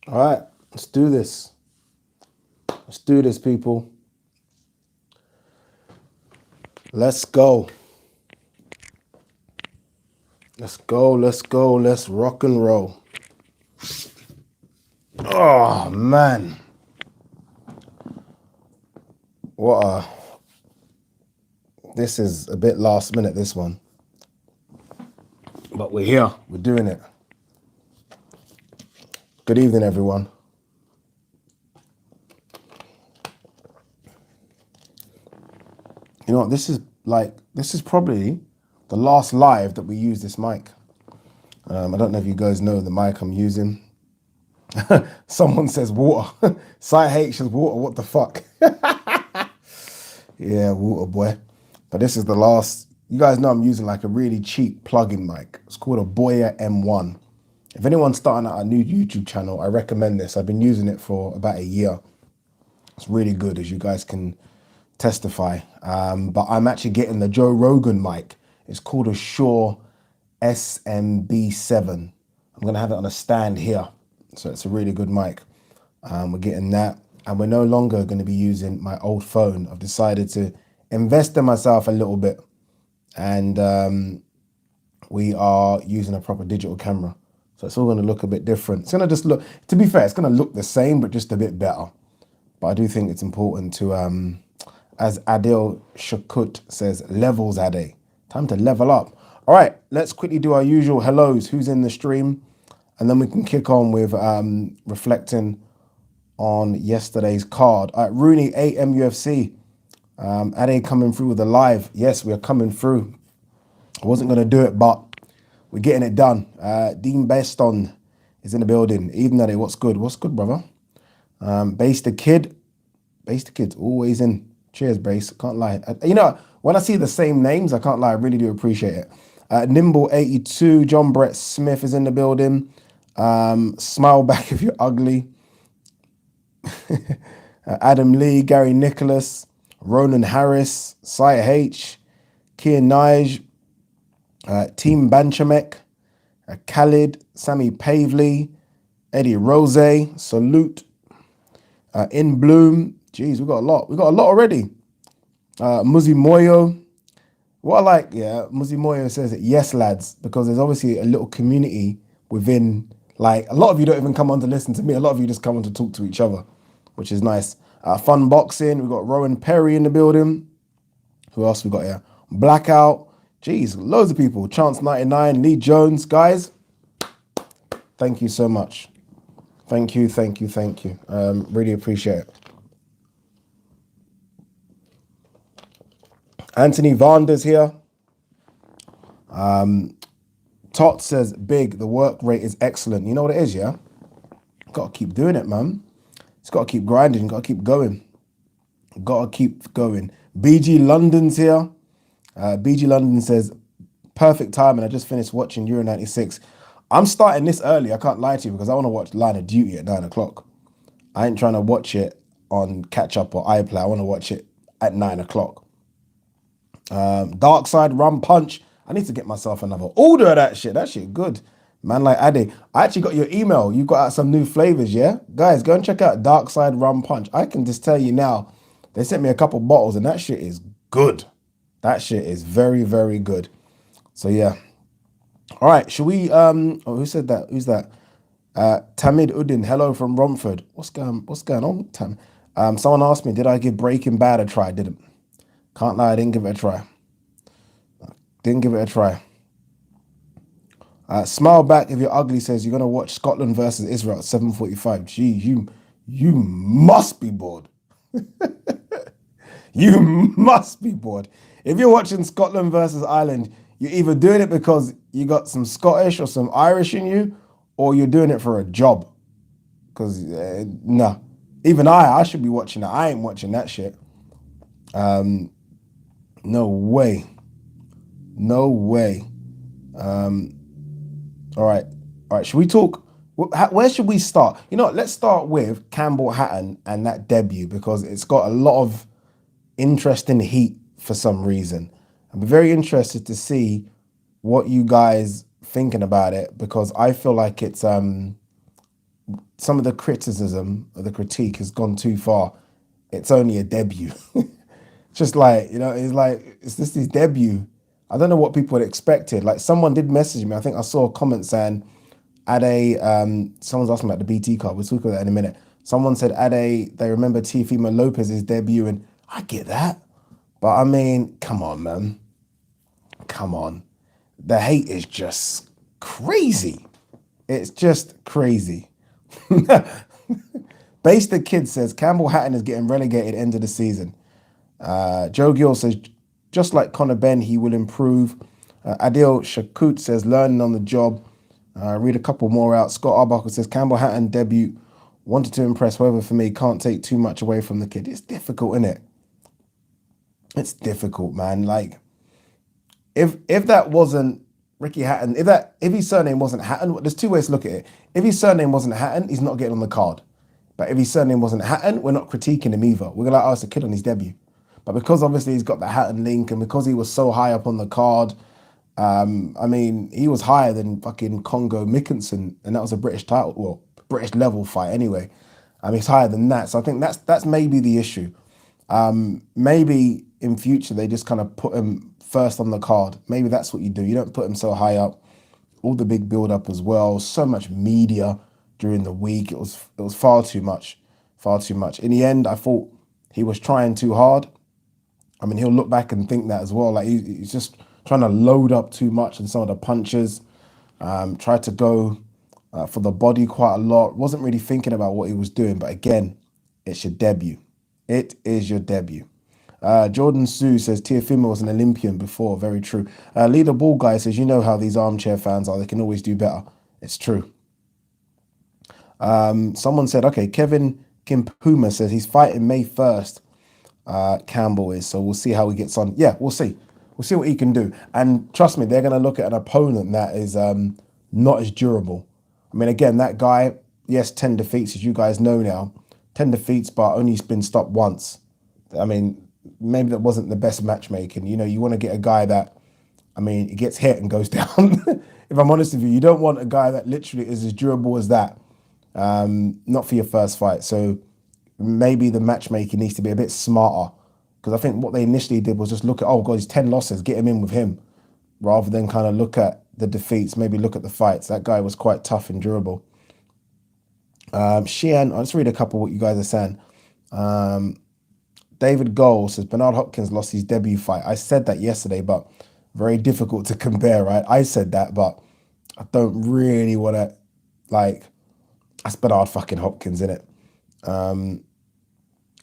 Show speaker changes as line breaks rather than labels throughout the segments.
All right, let's do this. Let's do this, people. Let's go. Let's go. Let's go. Let's rock and roll. Oh, man. What a... This is a bit last minute, this one. But we're here. We're doing it. Good evening, everyone. You know what? This is probably the last live that we use this mic. I don't know if you guys know the mic I'm using. Someone says water. Site H says water. What the fuck? Yeah, water boy. But this is the last. You guys know I'm using like a really cheap plug-in mic. It's called a Boya M1. If anyone's starting out a new YouTube channel, I recommend this. I've been using it for about a year. It's really good, as you guys can testify. But I'm actually getting the Joe Rogan mic. It's called a Shure SMB7. I'm going to have it on a stand here. So it's a really good mic. We're getting that. And we're no longer going to be using my old phone. I've decided to invest in myself a little bit. And we are using a proper digital camera. So it's all going to look a bit different. It's going to just look, to be fair, it's going to look the same, but just a bit better. But I do think it's important to, as Adil Shakut says, levels, Ade. Time to level up. All right, let's quickly do our usual hellos. Who's in the stream? And then we can kick on with reflecting on yesterday's card. All right, Rooney, AMUFC. Ade coming through with a live. Yes, we are coming through. I wasn't going to do it, but we're getting it done. Dean Beston is in the building. Even Ade, what's good? What's good, brother? Base the Kid. Base the Kid's always in. Cheers, Base. Can't lie. You know, when I see the same names, I can't lie. I really do appreciate it. Nimble82, John Brett Smith is in the building. Smile back if you're ugly. Adam Lee, Gary Nicholas, Ronan Harris, Sire H, Kian Nige, Team Banchamek, Khalid, Sammy Pavley, Eddie Rose, Salute, In Bloom. Jeez, we got a lot. We got a lot already. Muzi Moyo. What I like, yeah, Muzi Moyo says it, yes, lads, because there's obviously a little community within, like, a lot of you don't even come on to listen to me. A lot of you just come on to talk to each other, which is nice. Fun Boxing. We've got Rowan Perry in the building. Who else we got here? Blackout. Jeez, loads of people. Chance 99, Lee Jones. Guys, thank you so much. Thank you, thank you, thank you. Really appreciate it. Anthony Vander's here. Tot says, big, the work rate is excellent. You know what it is, yeah? Got to keep doing it, man. It's got to keep grinding. Got to keep going. Got to keep going. BG London's here. BG London says, perfect time, and I just finished watching Euro 96. I'm starting this early, I can't lie to you, because I want to watch Line of Duty at 9 o'clock. I ain't trying to watch it on Catch Up or iPlay. I want to watch it at 9 o'clock. Dark Side Rum Punch. I need to get myself another order of that shit. That shit good. Man like Ade. I actually got your email. You got out some new flavors, yeah? Guys, go and check out Dark Side Rum Punch. I can just tell you now, they sent me a couple bottles and that shit is good. That shit is very, very good. So yeah. All right, should we who said that? Who's that? Tamid Uddin, hello from Romford. What's going on, Tam? Someone asked me, did I give Breaking Bad a try? I didn't. Can't lie, I didn't give it a try. Didn't give it a try. Smile back if you're ugly says you're gonna watch Scotland versus Israel at 7:45. Gee, you must be bored. You must be bored. If you're watching Scotland versus Ireland, you're either doing it because you got some Scottish or some Irish in you, or you're doing it for a job. Because no, even I should be watching that. I ain't watching that shit. No way. No way. All right. Should we talk? Where should we start? You know, let's start with Campbell Hatton and that debut, because it's got a lot of interesting heat for some reason. I'm very interested to see what you guys thinking about it, because I feel like it's some of the criticism or the critique has gone too far. It's only a debut. Just like, it's like, it's just his debut. I don't know what people had expected. Like someone did message me. I think I saw a comment saying, someone's asking about the BT card. We'll talk about that in a minute. Someone said they remember Teofimo Lopez's debut, and I get that. But I mean, come on, man. Come on. The hate is just crazy. It's just crazy. Base the Kid says Campbell Hatton is getting relegated end of the season. Joe Gill says just like Conor Benn, he will improve. Adil Shakut says learning on the job. Read a couple more out. Scott Arbuckle says Campbell Hatton debut, wanted to impress. However, for me, can't take too much away from the kid. It's difficult, isn't it? It's difficult, man. Like if that wasn't Ricky Hatton, if his surname wasn't Hatton, there's two ways to look at it. If his surname wasn't Hatton, he's not getting on the card. But if his surname wasn't Hatton, we're not critiquing him either. We're gonna like, oh, it's a kid on his debut. But because obviously he's got the Hatton link, and because he was so high up on the card, I mean, he was higher than fucking Congo Mickinson, and that was a British title, well, British level fight anyway. He's higher than that, so I think that's maybe the issue. Maybe in future they just kind of put him first on the card. Maybe that's what you do. You don't put him so high up. All the big build up as well. So much media during the week. It was far too much, far too much. In the end, I thought he was trying too hard. I mean, he'll look back and think that as well. Like he's just trying to load up too much in some of the punches. Tried to go for the body quite a lot. Wasn't really thinking about what he was doing. But again, it's your debut. It is your debut. Jordan Sue says Teofimo was an Olympian before. Very true. Leader Ball Guy says, you know how these armchair fans are. They can always do better. It's true. Someone said, okay, Kevin Kimpuma says he's fighting May 1st. Campbell is, so we'll see how he gets on. Yeah, we'll see. We'll see what he can do. And trust me, they're going to look at an opponent that is not as durable. I mean, again, that guy, yes, 10 defeats, as you guys know now. 10 defeats, but only been stopped once. I mean, maybe that wasn't the best matchmaking. You want to get a guy that, I mean, he gets hit and goes down. If I'm honest with you, you don't want a guy that literally is as durable as that. Not for your first fight. So maybe the matchmaking needs to be a bit smarter, because I think what they initially did was just look at, oh God, he's 10 losses, get him in with him, rather than kind of look at the defeats, maybe look at the fights. That guy was quite tough and durable. Sheehan, I'll just read a couple of what you guys are saying. David Gold says Bernard Hopkins lost his debut fight. I said that yesterday, but very difficult to compare, right? I said that, but I don't really want to, like, that's Bernard fucking Hopkins, innit?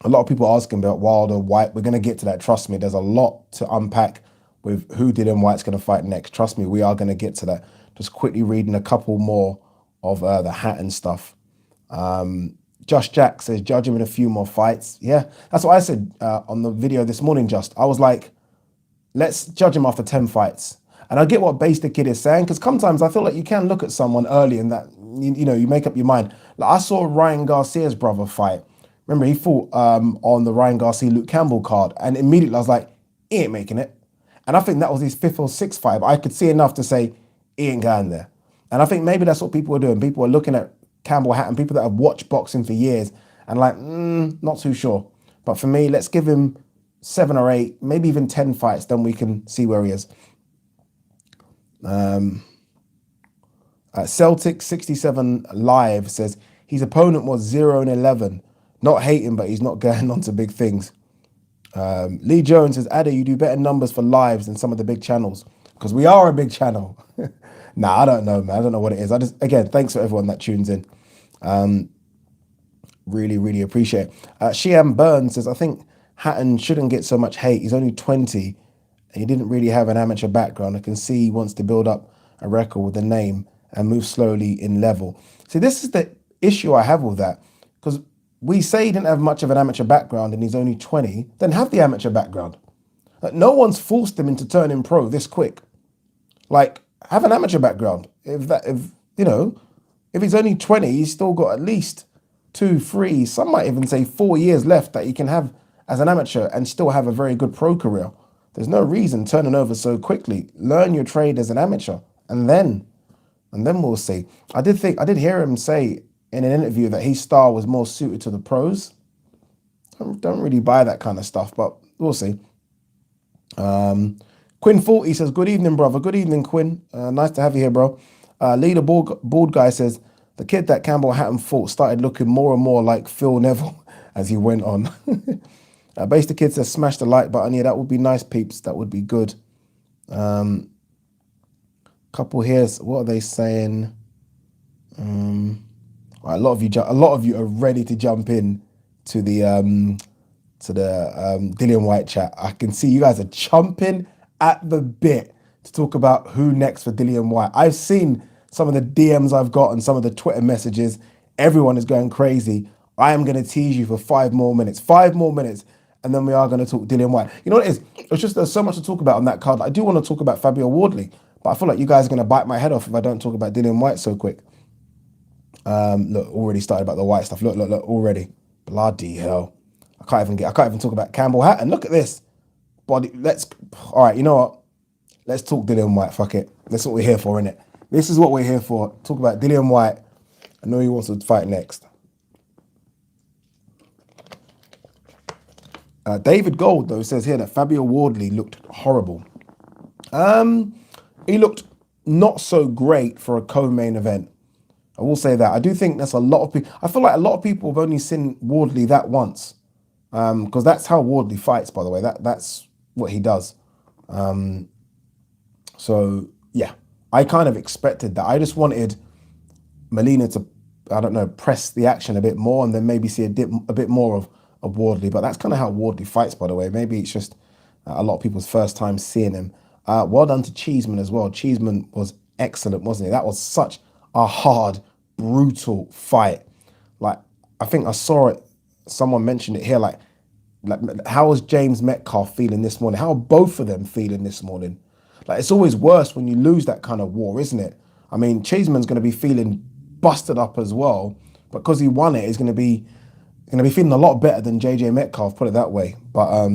A lot of people asking about Wilder, Whyte. We're going to get to that. Trust me, there's a lot to unpack with who Dillian Whyte's going to fight next. Trust me, we are going to get to that. Just quickly reading a couple more of the Hatton stuff. Josh Jack says, judge him in a few more fights. Yeah, that's what I said on the video this morning, I was like, let's judge him after 10 fights. And I get what Base the Kid is saying, because sometimes I feel like you can look at someone early and that, you make up your mind. Like I saw Ryan Garcia's brother fight. Remember, he fought on the Ryan Garcia-Luke Campbell card, and immediately I was like, he ain't making it. And I think that was his 5th or 6th fight, but I could see enough to say, he ain't going there. And I think maybe that's what people are doing. People are looking at Campbell Hatton, people that have watched boxing for years, and like, not too sure. But for me, let's give him 7 or 8, maybe even 10 fights, then we can see where he is. Celtic 67 Live says his opponent was 0-11. Not hating, but he's not going on to big things. Lee Jones says, Ada, you do better numbers for lives than some of the big channels, because we are a big channel. Nah, I don't know, man. I don't know what it is. Again, thanks for everyone that tunes in. Really, really appreciate it. Shiam Burns says, I think Hatton shouldn't get so much hate. He's only 20. He didn't really have an amateur background. I can see he wants to build up a record with a name and move slowly in level. See, this is the issue I have with that, because we say he didn't have much of an amateur background and he's only 20, then have the amateur background. Like, no one's forced him into turning pro this quick. Like, have an amateur background. If he's only 20, he's still got at least 2, 3, some might even say 4 years left that he can have as an amateur and still have a very good pro career. There's no reason turning over so quickly. Learn your trade as an amateur, and then we'll see. I did hear him say in an interview that his style was more suited to the pros. Don't really buy that kind of stuff, but we'll see. Quinn 40 says, good evening, brother. Good evening, Quinn. Nice to have you here, bro. Leader Bald Guy says, the kid that Campbell Hatton fought started looking more and more like Phil Neville as he went on. Base the Kid says, smash the like button. Yeah, that would be nice, peeps. That would be good. Couple here. What are they saying? A lot of you are ready to jump in to the Dillian Whyte chat. I can see you guys are chomping at the bit to talk about who next for Dillian Whyte. I've seen some of the DMs I've got and some of the Twitter messages. Everyone is going crazy. I am going to tease you for 5 more minutes. 5 more minutes, and then we are going to talk Dillian Whyte. You know what it is? It's just there's so much to talk about on that card. I do want to talk about Fabio Wardley, but I feel like you guys are going to bite my head off if I don't talk about Dillian Whyte so quick. Look, already started about the Whyte stuff. Look, already. Bloody hell. I can't even talk about Campbell Hatton. Look at this. Body. All right, you know what? Let's talk Dillian Whyte. Fuck it. That's what we're here for, innit? This is what we're here for. Talk about Dillian Whyte. I know he wants to fight next. David Gold, though, says here that Fabio Wardley looked horrible. He looked not so great for a co-main event. I will say that. I do think there's a lot of people. I feel like a lot of people have only seen Wardley that once. Because that's how Wardley fights, by the way. That's what he does. So, yeah. I kind of expected that. I just wanted Molina to, I don't know, press the action a bit more and then maybe see a bit more of Wardley. But that's kind of how Wardley fights, by the way. Maybe it's just a lot of people's first time seeing him. Well done to Cheeseman as well. Cheeseman was excellent, wasn't he? That was such a hard, brutal fight. Like, I think I saw it, someone mentioned it here, like how was James Metcalf feeling this morning? How are both of them feeling this morning? Like, it's always worse when you lose that kind of war, isn't it? I mean, Cheeseman's going to be feeling busted up as well, but because he won it, he's going to be feeling a lot better than JJ Metcalf, put it that way. But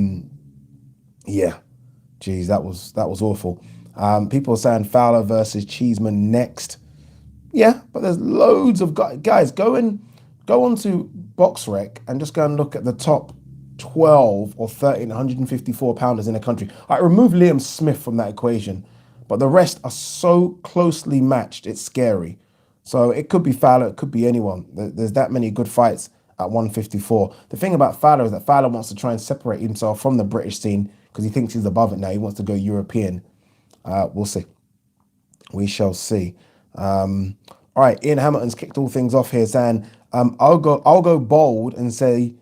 yeah, geez, that was awful. People are saying Fowler versus Cheeseman next. Yeah, but there's loads of guys. Go onto BoxRec and just go and look at the top 12 or 13 154 pounders in the country. I remove Liam Smith from that equation, but the rest are so closely matched, it's scary. So it could be Fowler, it could be anyone. There's that many good fights at 154. The thing about Fowler is that Fowler wants to try and separate himself from the British scene because he thinks he's above it now. He wants to go European. We'll see. We shall see. All right, Ian Hamilton's kicked all things off here, saying, I'll go bold and say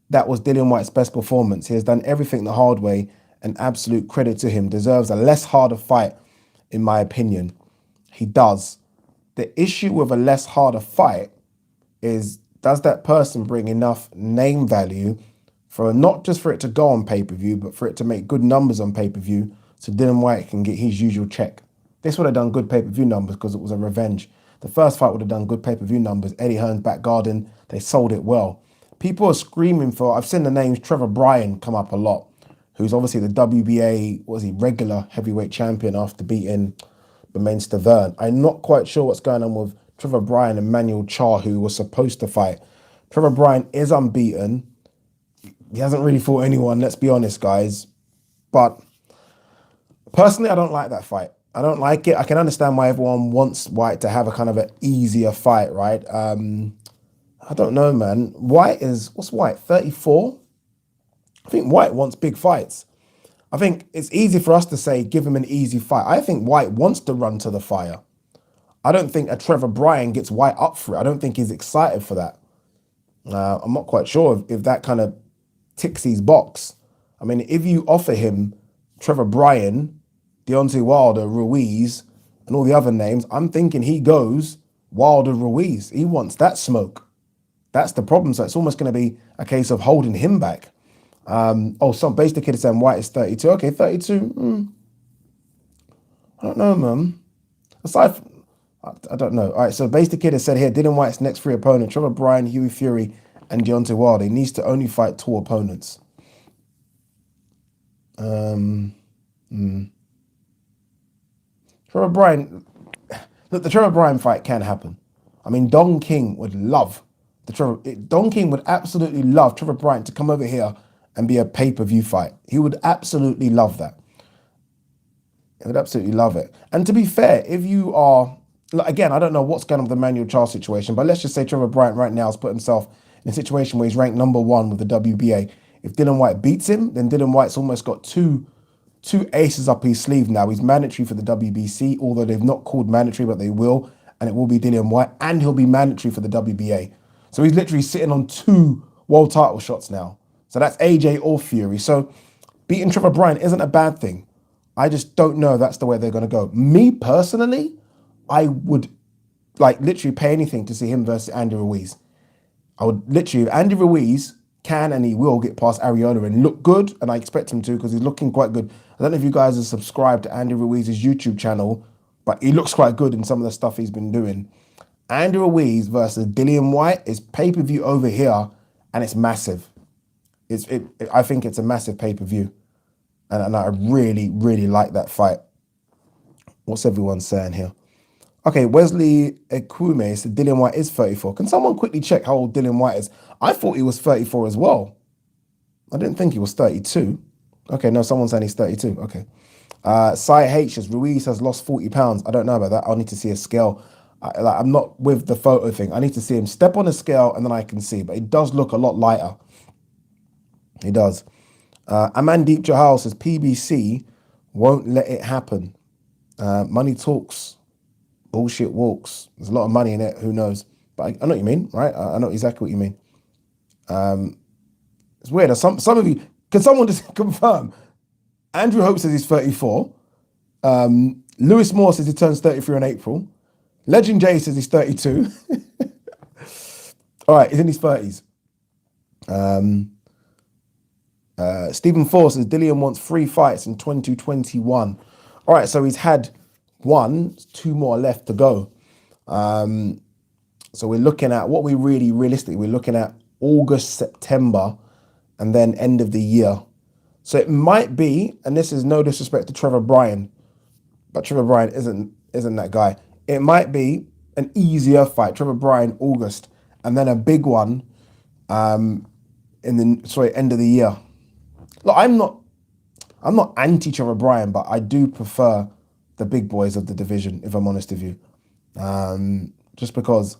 that was Dillian Whyte's best performance. He has done everything the hard way, and absolute credit to him. Deserves a less harder fight, in my opinion. He does. The issue with a less harder fight is, does that person bring enough name value for not just for it to go on pay-per-view, but for it to make good numbers on pay-per-view so Dillian Whyte can get his usual check? This would have done good pay-per-view numbers because it was a revenge. The first fight would have done good pay-per-view numbers. Eddie Hearn's back garden, they sold it well. People are screaming for, I've seen the names Trevor Bryan come up a lot, who's obviously the WBA, regular heavyweight champion after beating Bermain Stavern. I'm not quite sure what's going on with Trevor Bryan and Manuel Charr, who was supposed to fight. Trevor Bryan is unbeaten. He hasn't really fought anyone, let's be honest, guys. But personally, I don't like that fight. I don't like it. I can understand why everyone wants Whyte to have a kind of an easier fight, right? I don't know, man. What's Whyte, 34? I think Whyte wants big fights. I think it's easy for us to say, give him an easy fight. I think Whyte wants to run to the fire. I don't think a Trevor Bryan gets Whyte up for it. I don't think he's excited for that. I'm not quite sure if that kind of ticks his box. I mean, if you offer him Trevor Bryan, Deontay Wilder, Ruiz, and all the other names, I'm thinking he goes Wilder, Ruiz. He wants that smoke. That's the problem. So it's almost going to be a case of holding him back. Some base the kid is saying Whyte is 32. Okay, 32. I don't know, man. Aside from, I don't know. All right, so base the kid has said here, Dillian Whyte's next 3 opponent, Trevor Bryan, Hughie Fury, and Deontay Wilder. He needs to only fight 2 opponents. Trevor Bryan, look, the Trevor Bryan fight can happen. I mean, Don King would love Don King would absolutely love Trevor Bryant to come over here and be a pay-per-view fight. He would absolutely love that. He would absolutely love it. And to be fair, if you are, again, I don't know what's going on with the Manuel Charles situation, but let's just say Trevor Bryant right now has put himself in a situation where he's ranked #1 with the WBA. If Dillian Whyte beats him, then Dillian Whyte's almost got two aces up his sleeve now. He's mandatory for the WBC, although they've not called mandatory, but they will, and it will be Dillian Whyte, and he'll be mandatory for the WBA. So he's literally sitting on 2 world title shots now. So that's AJ or Fury. So beating Trevor Bryant isn't a bad thing. I just don't know if that's the way they're going to go. Me personally, I would like literally pay anything to see him versus Andy Ruiz. I would literally, if Andy Ruiz can and he will get past Ariola and look good, and I expect him to because he's looking quite good. I don't know if you guys are subscribed to Andy Ruiz's YouTube channel, but he looks quite good in some of the stuff he's been doing. Andy Ruiz versus Dillian Whyte is pay-per-view over here, and it's massive. I think it's a massive pay-per-view, and I really, really like that fight. What's everyone saying here? Okay, Wesley Ekume said Dillian Whyte is 34. Can someone quickly check how old Dillian Whyte is? I thought he was 34 as well. I didn't think he was 32. Okay, no, someone's saying he's 32. Okay. Cy H says Ruiz has lost 40 pounds. I don't know about that. I'll need to see a scale. I'm not with the photo thing. I need to see him step on a scale and then I can see. But he does look a lot lighter. He does. Amandeep Jahal says PBC won't let it happen. Money talks. Bullshit walks. There's a lot of money in it. Who knows? But I know what you mean, right? I know exactly what you mean. It's weird. Some of you, can someone just confirm? Andrew Hope says he's 34. Lewis Moore says he turns 33 in April. Legend J says he's 32. All right, he's in his 30s. Stephen Force says Dillian wants 3 fights in 2021. All right, so he's had 2 more left to go. So we're looking at what we really realistically, we're looking at August, September, and then end of the year. So it might be, and this is no disrespect to Trevor Bryant, but Trevor Bryant isn't that guy. It might be an easier fight, Trevor Bryant, August, and then a big one in the end of the year. Look, I'm not anti Trevor Bryant, but I do prefer the big boys of the division, if I'm honest with you. Just because,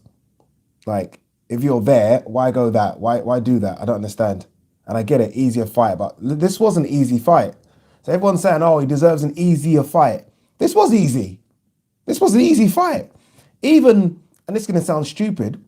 like, if you're there, why go that? Why do that? I don't understand. And I get it, easier fight, but this was an easy fight. So everyone's saying, oh, he deserves an easier fight. This was easy. This was an easy fight. Even, and this is going to sound stupid,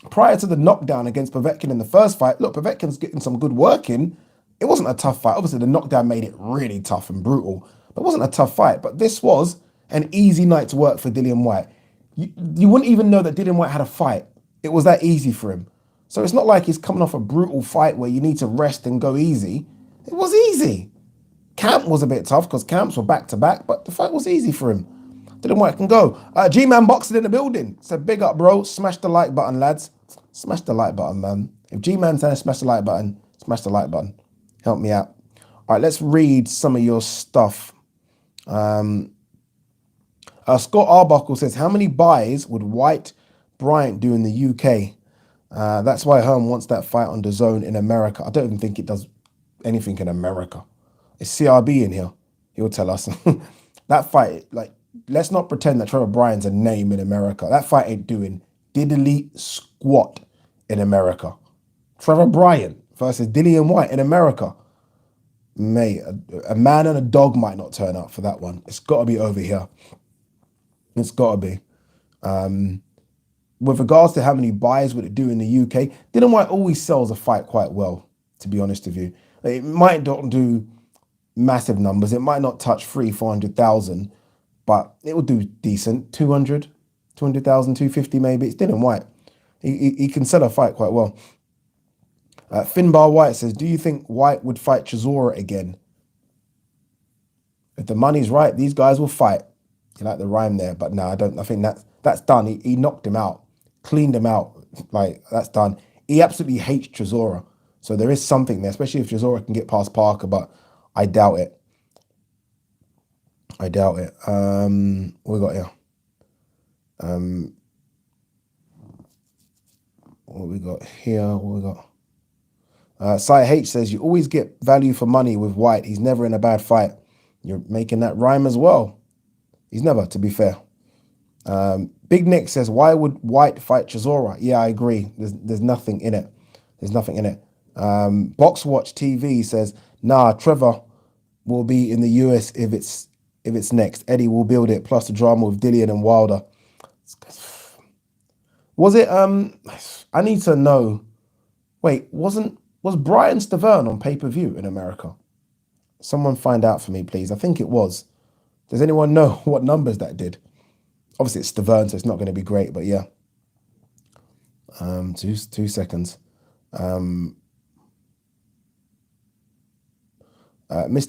prior to the knockdown against Povetkin in the first fight, look, Povetkin's getting some good work in. It wasn't a tough fight. Obviously, the knockdown made it really tough and brutal. But it wasn't a tough fight. But this was an easy night to work for Dillian Whyte. You wouldn't even know that Dillian Whyte had a fight. It was that easy for him. So it's not like he's coming off a brutal fight where you need to rest and go easy. It was easy. Camp was a bit tough because camps were back-to-back, but the fight was easy for him. Dillian Whyte can go. G-Man Boxing in the building. So big up, bro. Smash the like button, lads. Smash the like button, man. If G-Man says smash the like button, smash the like button. Help me out. All right, let's read some of your stuff. Scott Arbuckle says, how many buys would Whyte Bryant do in the UK? That's why Herm wants that fight on DAZN in America. I don't even think it does anything in America. It's CRB in here. He'll tell us. That fight, like, let's not pretend that Trevor Bryant's a name in America. That fight ain't doing diddly squat in America. Trevor Bryant versus Dillian Whyte in America. Mate, a man and a dog might not turn up for that one. It's got to be over here. It's got to be. With regards to how many buys would it do in the UK, Dillian Whyte always sells a fight quite well, to be honest with you. It might not do massive numbers. It might not touch 400,000, but it will do decent. 200,000, 250 maybe. It's Dillian Whyte. He can sell a fight quite well. Finbar White says, do you think Whyte would fight Trezora again? If the money's right, these guys will fight. You like the rhyme there, but no, I don't. I think that's done. He knocked him out, cleaned him out. Like, that's done. He absolutely hates Trezora. So there is something there, especially if Trezora can get past Parker, but I doubt it. I doubt it. What we got here? What we got here? What we got? Cy H says, you always get value for money with Whyte. He's never in a bad fight. You're making that rhyme as well. He's never, to be fair. Big Nick says, why would Whyte fight Trezora? Yeah, I agree. There's nothing in it. There's nothing in it. Boxwatch TV says, nah, Trevor will be in the US if it's next. Eddie will build it, plus the drama with Dillian and Wilder. Was it I need to know. Wait, was Brian Stavern on pay-per-view in America? Someone find out for me, please. I think it was. Does anyone know what numbers that did? Obviously it's Stavern, so it's not going to be great, but yeah. 2 seconds. Mr.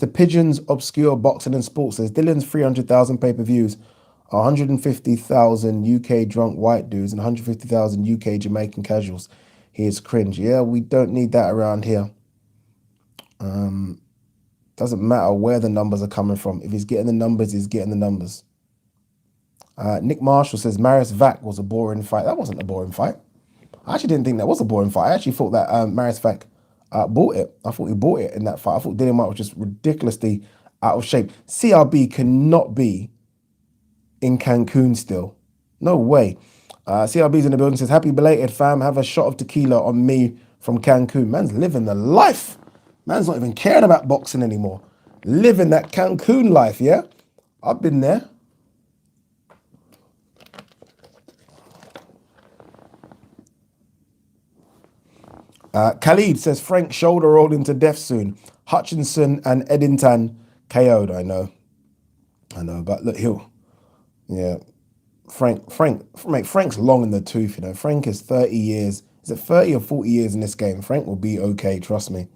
Pigeon's Obscure Boxing and Sports says Dillian's 300,000 pay-per-views, 150,000 UK drunk white dudes, and 150,000 UK Jamaican casuals. He is cringe. Yeah, we don't need that around here. Doesn't matter where the numbers are coming from. If he's getting the numbers, he's getting the numbers. Nick Marshall says Marius Vac was a boring fight. That wasn't a boring fight. I actually didn't think that was a boring fight. I actually thought that Marius Vac bought it. I thought he bought it in that fight. I thought Dillian Whyte was just ridiculously out of shape. CRB cannot be in Cancun still. No way. CRB's in the building, says, happy belated fam. Have a shot of tequila on me from Cancun. Man's living the life. Man's not even caring about boxing anymore. Living that Cancun life, yeah? I've been there. Khalid says, Frank shoulder rolled into death soon. Hutchinson and Eddington KO'd. I know, but look, yeah. Frank's long in the tooth, you know. Frank is 30 years. Is it 30 or 40 years in this game? Frank will be okay, trust me.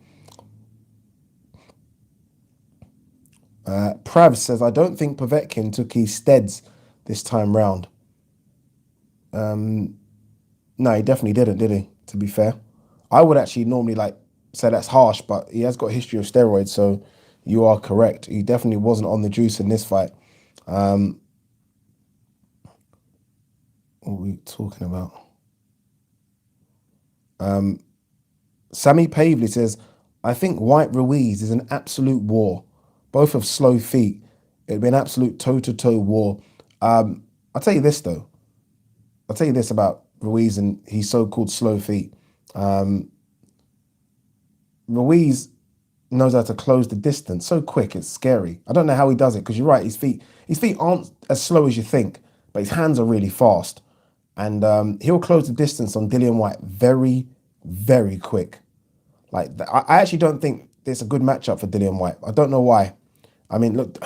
Prav says, I don't think Povetkin took his steads this time round. No, he definitely didn't, did he? To be fair. I would actually normally say that's harsh, but he has got a history of steroids, so you are correct. He definitely wasn't on the juice in this fight. What are we talking about? Sammy Pavley says, I think Whyte Ruiz is an absolute war. Both have slow feet. It'd be an absolute toe-to-toe war. I'll tell you this, though. I'll tell you this about Ruiz and his so-called slow feet. Ruiz knows how to close the distance so quick, it's scary. I don't know how he does it, because you're right, his feet aren't as slow as you think, but his hands are really fast. And he'll close the distance on Dillian Whyte very, very quick. I actually don't think it's a good matchup for Dillian Whyte. I don't know why. I mean, look,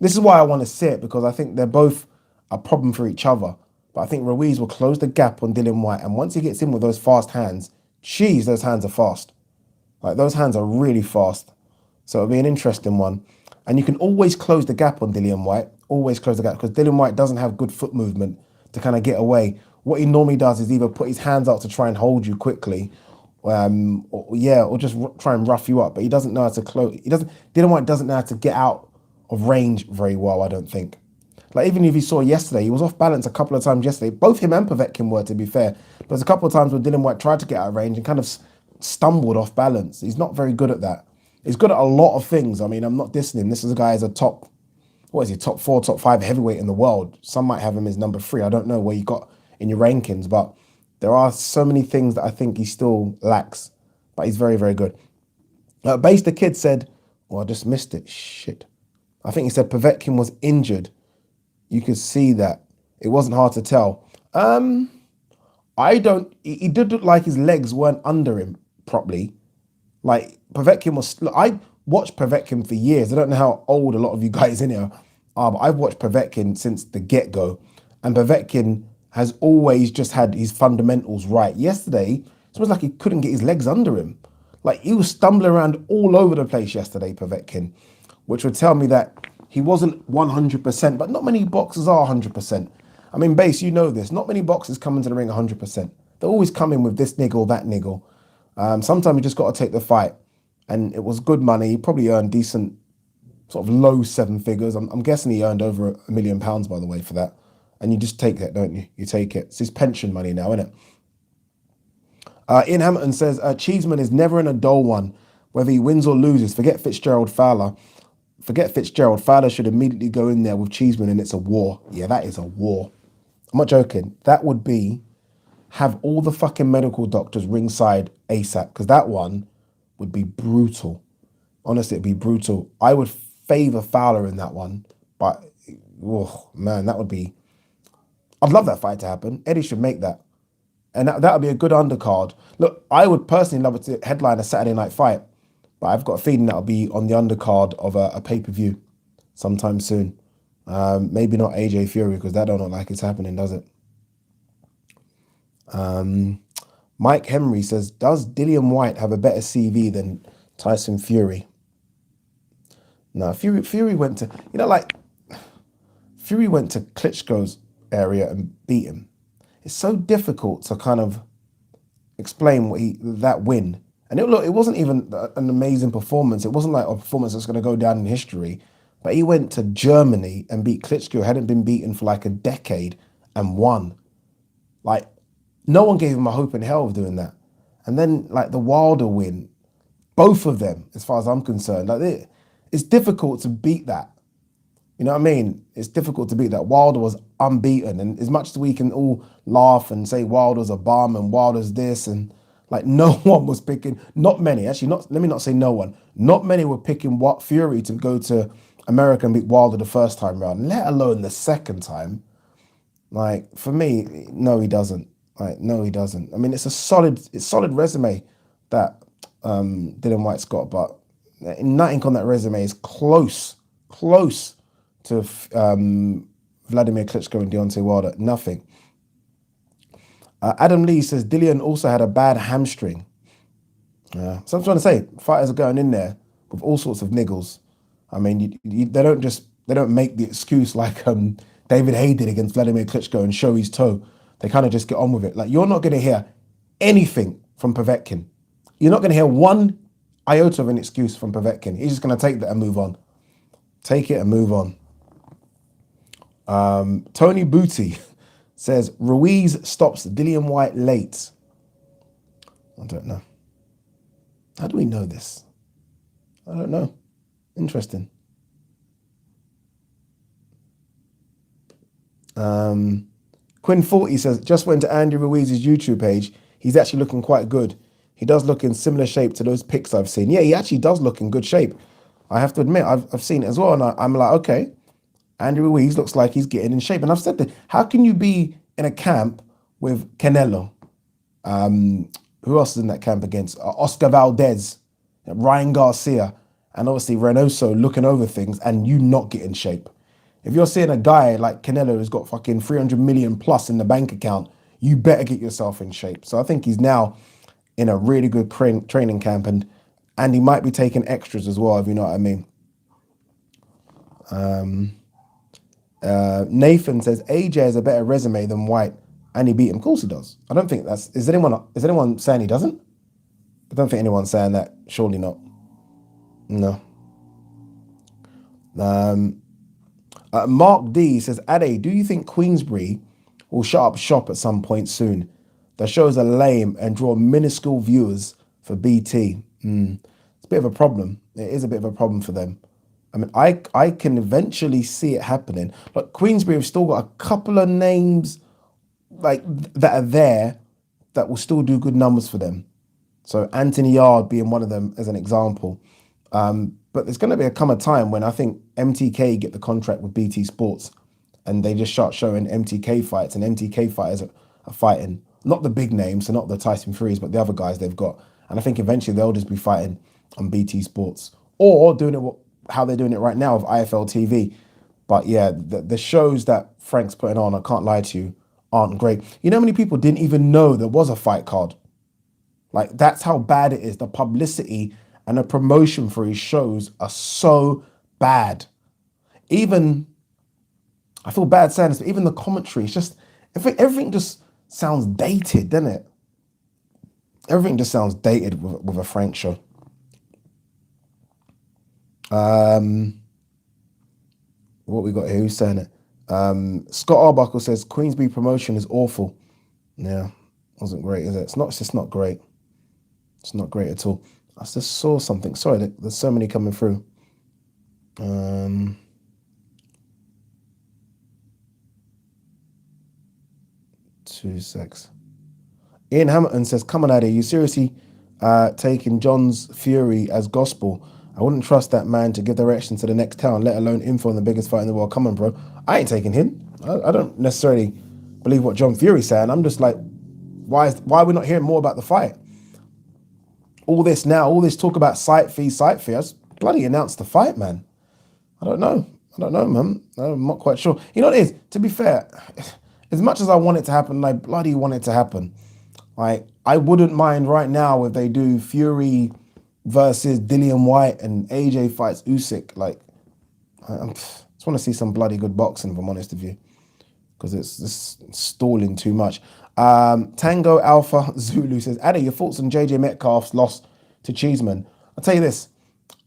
this is why I want to see it, because I think they're both a problem for each other. But I think Ruiz will close the gap on Dillian Whyte. And once he gets in with those fast hands, geez, those hands are fast. Those hands are really fast. So it'll be an interesting one. And you can always close the gap on Dillian Whyte. Always close the gap, because Dillian Whyte doesn't have good foot movement to kind of get away. What he normally does is either put his hands out to try and hold you quickly, or just try and rough you up. But he doesn't know how to close. Dillian Whyte doesn't know how to get out of range very well, I don't think. Even if you saw yesterday, he was off balance a couple of times yesterday. Both him and Povetkin were, to be fair. There's a couple of times where Dillian Whyte tried to get out of range and kind of stumbled off balance. He's not very good at that. He's good at a lot of things. I mean, I'm not dissing him. This is a guy who's a top 4, top 5 heavyweight in the world. Some might have him as number 3. I don't know where you got in your rankings, but there are so many things that I think he still lacks. But he's very, very good. Base the Kid said, I just missed it. Shit. I think he said Povetkin was injured. You could see that. It wasn't hard to tell. He did look like his legs weren't under him properly. Povetkin was, I watched Povetkin for years. I don't know how old a lot of you guys in here are, but I've watched Povetkin since the get-go. And Povetkin has always just had his fundamentals right. Yesterday, it was like he couldn't get his legs under him. He was stumbling around all over the place yesterday, Povetkin, which would tell me that he wasn't 100%, but not many boxers are 100%. I mean, Base, you know this. Not many boxers come into the ring 100%. They always come in with this niggle, that niggle. Sometimes you just got to take the fight. And it was good money. He probably earned decent, sort of low 7 figures. I'm guessing he earned over £1 million, by the way, for that. And you just take that, don't you? You take it. It's his pension money now, isn't it? Ian Hamilton says Cheeseman is never in a dull one, whether he wins or loses. Forget Fitzgerald Fowler. Forget Fitzgerald. Fowler should immediately go in there with Cheeseman, and it's a war. Yeah, that is a war. I'm not joking. That would be have all the fucking medical doctors ringside ASAP, because that one would be brutal. Honestly, it'd be brutal. I would favour Fowler in that one, but oh man, that would be. I'd love that fight to happen. Eddie should make that. And that would be a good undercard. Look, I would personally love it to headline a Saturday night fight, but I've got a feeling that'll be on the undercard of a pay-per-view sometime soon. Maybe not AJ Fury, because that don't look like it's happening, does it? Mike Henry says, does Dillian Whyte have a better CV than Tyson Fury? No, Fury went to, Fury went to Klitschko's area and beat him. It's so difficult to kind of explain that win. And it wasn't even an amazing performance. It wasn't like a performance that's going to go down in history. But he went to Germany and beat Klitschko, hadn't been beaten for like a decade, and won. Like, no one gave him a hope in hell of doing that. And then like the Wilder win, both of them, as far as I'm concerned, like it's difficult to beat that. You know what I mean? It's difficult to beat that. Wilder was unbeaten. And as much as we can all laugh and say Wilder's a bum and Wilder's this, and like no one was picking, not many, actually, let me not say no one, not many were picking Fury to go to America and beat Wilder the first time round, let alone the second time. Like, for me, no, he doesn't. Like, no, he doesn't. I mean, it's solid resume that Dillian Whyte's got, but nothing on that resume is close to Vladimir Klitschko and Deontay Wilder. Nothing. Adam Lee says Dillian also had a bad hamstring. So I'm trying to say, fighters are going in there with all sorts of niggles. I mean, they don't make the excuse like David Haye did against Vladimir Klitschko and show his toe. They kind of just get on with it. Like, you're not going to hear anything from Povetkin. You're not going to hear one iota of an excuse from Povetkin. He's just going to take that and move on. Take it and move on. Tony Booty says Ruiz stops Dillian Whyte late. I don't know. How do we know this? I don't know. Interesting. Quinn 40 says, just went to Andy Ruiz's YouTube page. He's actually looking quite good. He does look in similar shape to those pics I've seen. Yeah, he actually does look in good shape. I have to admit, I've seen it as well. And I'm like, okay, Andy Ruiz looks like he's getting in shape. And I've said that, how can you be in a camp with Canelo? Who else is in that camp against? Oscar Valdez, Ryan Garcia, and obviously Reynoso looking over things, and you not get in shape. If you're seeing a guy like Canelo who's got fucking 300 million plus in the bank account, you better get yourself in shape. So I think he's now in a really good training camp, and he might be taking extras as well, if you know what I mean. Nathan says AJ has a better resume than Whyte, and he beat him. Of course he does. I don't think that's. Is anyone saying he doesn't? I don't think anyone's saying that. Surely not. No. Mark D says, Ade, do you think Queensberry will shut up shop at some point soon? The shows are lame and draw minuscule viewers for BT. It's a bit of a problem. It is a bit of a problem for them. I mean, I can eventually see it happening. But Queensberry have still got a couple of names like that are there that will still do good numbers for them. So Anthony Yard being one of them as an example. But there's going to come a time when I think MTK get the contract with BT Sports and they just start showing MTK fights, and MTK fighters are fighting, not the big names, so not the Tyson Furies, but the other guys they've got. And I think eventually they'll just be fighting on BT Sports or doing it how they're doing it right now with IFL TV. But yeah, the shows that Frank's putting on, I can't lie to you, aren't great. You know how many people didn't even know there was a fight card? Like, that's how bad it is. The publicity and the promotion for his shows are so bad. Even, I feel bad saying this, but even the commentary, it's just, everything just sounds dated, doesn't it? Everything just sounds dated with a Frank show. What we got here? Who's saying it? Scott Arbuckle says Queensberry promotion is awful. Yeah, Wasn't great, is it? It's just not great. It's not great at all. I just saw something. Sorry, there's so many coming through. 2 secs. Ian Hamilton says, "Come on, Addy, you seriously taking John's Fury as gospel? I wouldn't trust that man to give direction to the next town, let alone info on the biggest fight in the world. Come on, bro. I ain't taking him. I don't necessarily believe what John Fury's saying. I'm just like, why are we not hearing more about the fight? All this talk about site fee. I just bloody announced the fight, man. I don't know, man. I'm not quite sure. You know what it is? To be fair, as much as I want it to happen, and I bloody want it to happen, like, I wouldn't mind right now if they do Fury versus Dillian Whyte and AJ fights Usyk. Like, I just want to see some bloody good boxing, if I'm honest with you, because it's just stalling too much. Tango Alpha Zulu says, Addy, your thoughts on JJ Metcalf's loss to Cheeseman? I'll tell you this.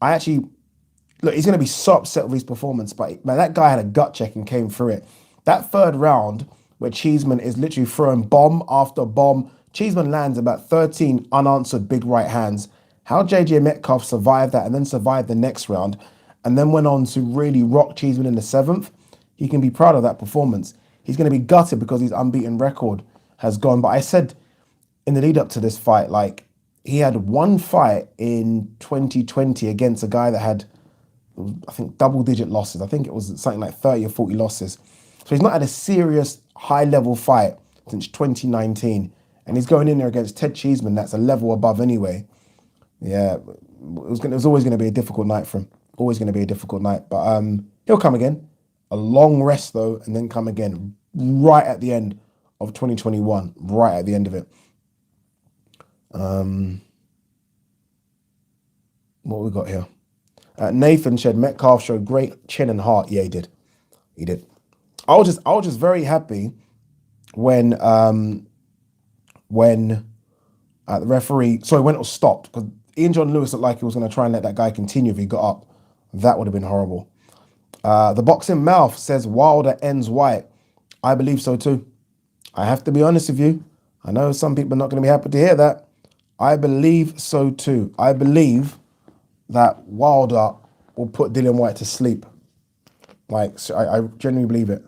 Look, he's going to be so upset with his performance, but man, that guy had a gut check and came through it. That third round, where Cheeseman is literally throwing bomb after bomb, Cheeseman lands about 13 unanswered big right hands. How JJ Metcalf survived that and then survived the next round and then went on to really rock Cheeseman in the 7th, he can be proud of that performance. He's going to be gutted because his unbeaten record has gone. But I said in the lead up to this fight, like, he had one fight in 2020 against a guy that had, I think, double-digit losses. I think it was something like 30 or 40 losses. So he's not had a serious high-level fight since 2019. And he's going in there against Ted Cheeseman, that's a level above anyway. Yeah, it was always going to be a difficult night for him. Always going to be a difficult night. But he'll come again. A long rest, though, and then come again right at the end of 2021. Right at the end of it. What we got here? Nathan said Metcalf showed great chin and heart. Yeah, he did. He did. I was just very happy when the referee, when it was stopped, because Ian John Lewis looked like he was going to try and let that guy continue if he got up. That would have been horrible. The Boxing Mouth says Wilder ends Whyte. I believe so too. I have to be honest with you. I know some people are not going to be happy to hear that. I believe so too. I believe that Wilder will put Dillian Whyte to sleep. Like, so I genuinely believe it.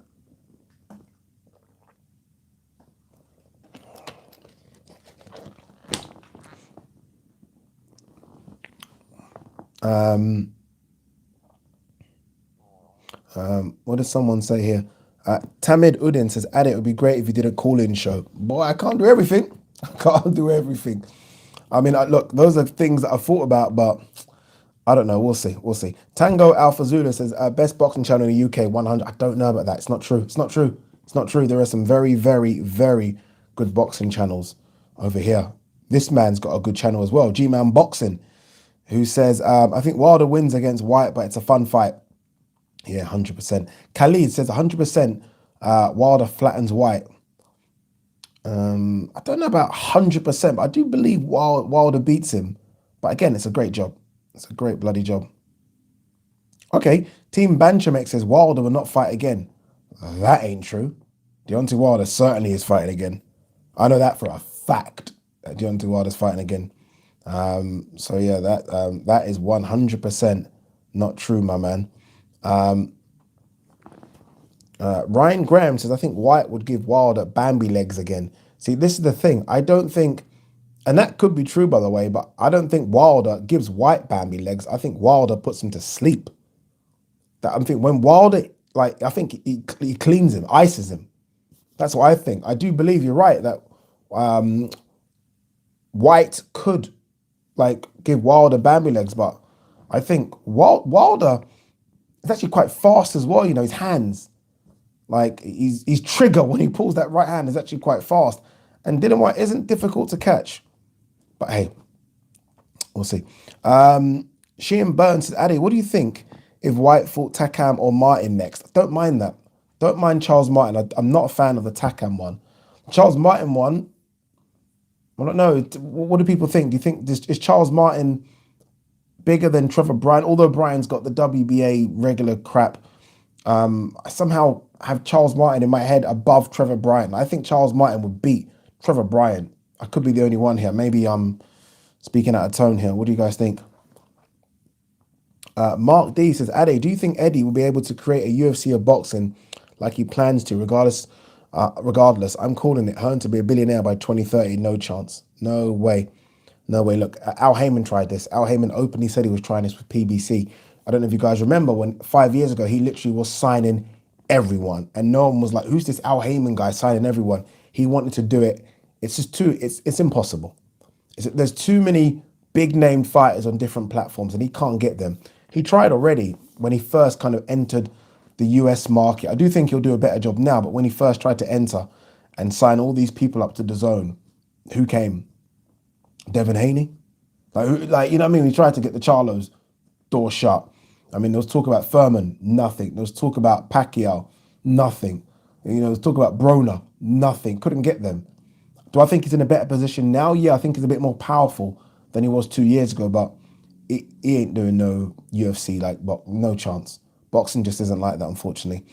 What does someone say here? Tamid Udin says, Addy, it would be great if you did a call-in show. Boy, I can't do everything. I can't do everything. I mean, look, those are things that I thought about, but I don't know. We'll see. We'll see. Tango Alpha Zulu says, best boxing channel in the UK, 100. I don't know about that. It's not true. It's not true. It's not true. There are some very, very, very good boxing channels over here. This man's got a good channel as well, G-Man Boxing, who says, I think Wilder wins against Whyte, but it's a fun fight. Yeah, 100%. Khalid says 100% Wilder flattens Whyte. I don't know about 100%, but I do believe Wilder beats him. But again, it's a great job. It's a great bloody job. Okay, Team Banchamek says Wilder will not fight again. That ain't true. Deontay Wilder certainly is fighting again. I know that for a fact, that Deontay Wilder's fighting again. So yeah, that is 100% not true, my man. Ryan Graham says, I think Whyte would give Wilder Bambi legs again. See, this is the thing. I don't think, and that could be true, by the way, but I don't think Wilder gives Whyte Bambi legs. I think Wilder puts him to sleep. I think when Wilder, like, I think he cleans him, ices him. That's what I think. I do believe you're right that Whyte could, like, give Wilder Bambi legs, but I think Wilder is actually quite fast as well. You know, his hands, like, his trigger when he pulls that right hand is actually quite fast. And Dillian Whyte isn't difficult to catch. But hey, we'll see. Sheehan Burns says, Addy, what do you think if Whyte fought Takam or Martin next? Don't mind that. Don't mind Charles Martin. I'm not a fan of the Takam one. Charles Martin one, I don't know. What do people think? Do you think is Charles Martin bigger than Trevor Bryan? Although Bryan's got the WBA regular crap, I somehow have Charles Martin in my head above Trevor Bryan. I think Charles Martin would beat Trevor Bryan I could be the only one here. Maybe I'm speaking out of tone here. What do you guys think? Mark D says, Ade, do you think Eddie will be able to create a UFC of boxing like he plans to, regardless, I'm calling it Hearn to be a billionaire by 2030. No chance. No way. No way. Look, Al Heyman tried this. Al Heyman openly said he was trying this with PBC. I don't know if you guys remember when 5 years ago, he literally was signing everyone. And no one was like, who's this Al Heyman guy signing everyone? He wanted to do it. It's just it's impossible. There's too many big named fighters on different platforms and he can't get them. He tried already when he first kind of entered the US market. I do think he'll do a better job now, but when he first tried to enter and sign all these people up to the zone, who came? Devin Haney? Like, you know what I mean? He tried to get the Charlos door shut. I mean, there was talk about Furman, nothing. There was talk about Pacquiao, nothing. You know, there was talk about Broner, nothing. Couldn't get them. Do I think he's in a better position now? Yeah, I think he's a bit more powerful than he was 2 years ago, but he ain't doing no UFC, like, no chance. Boxing just isn't like that, unfortunately.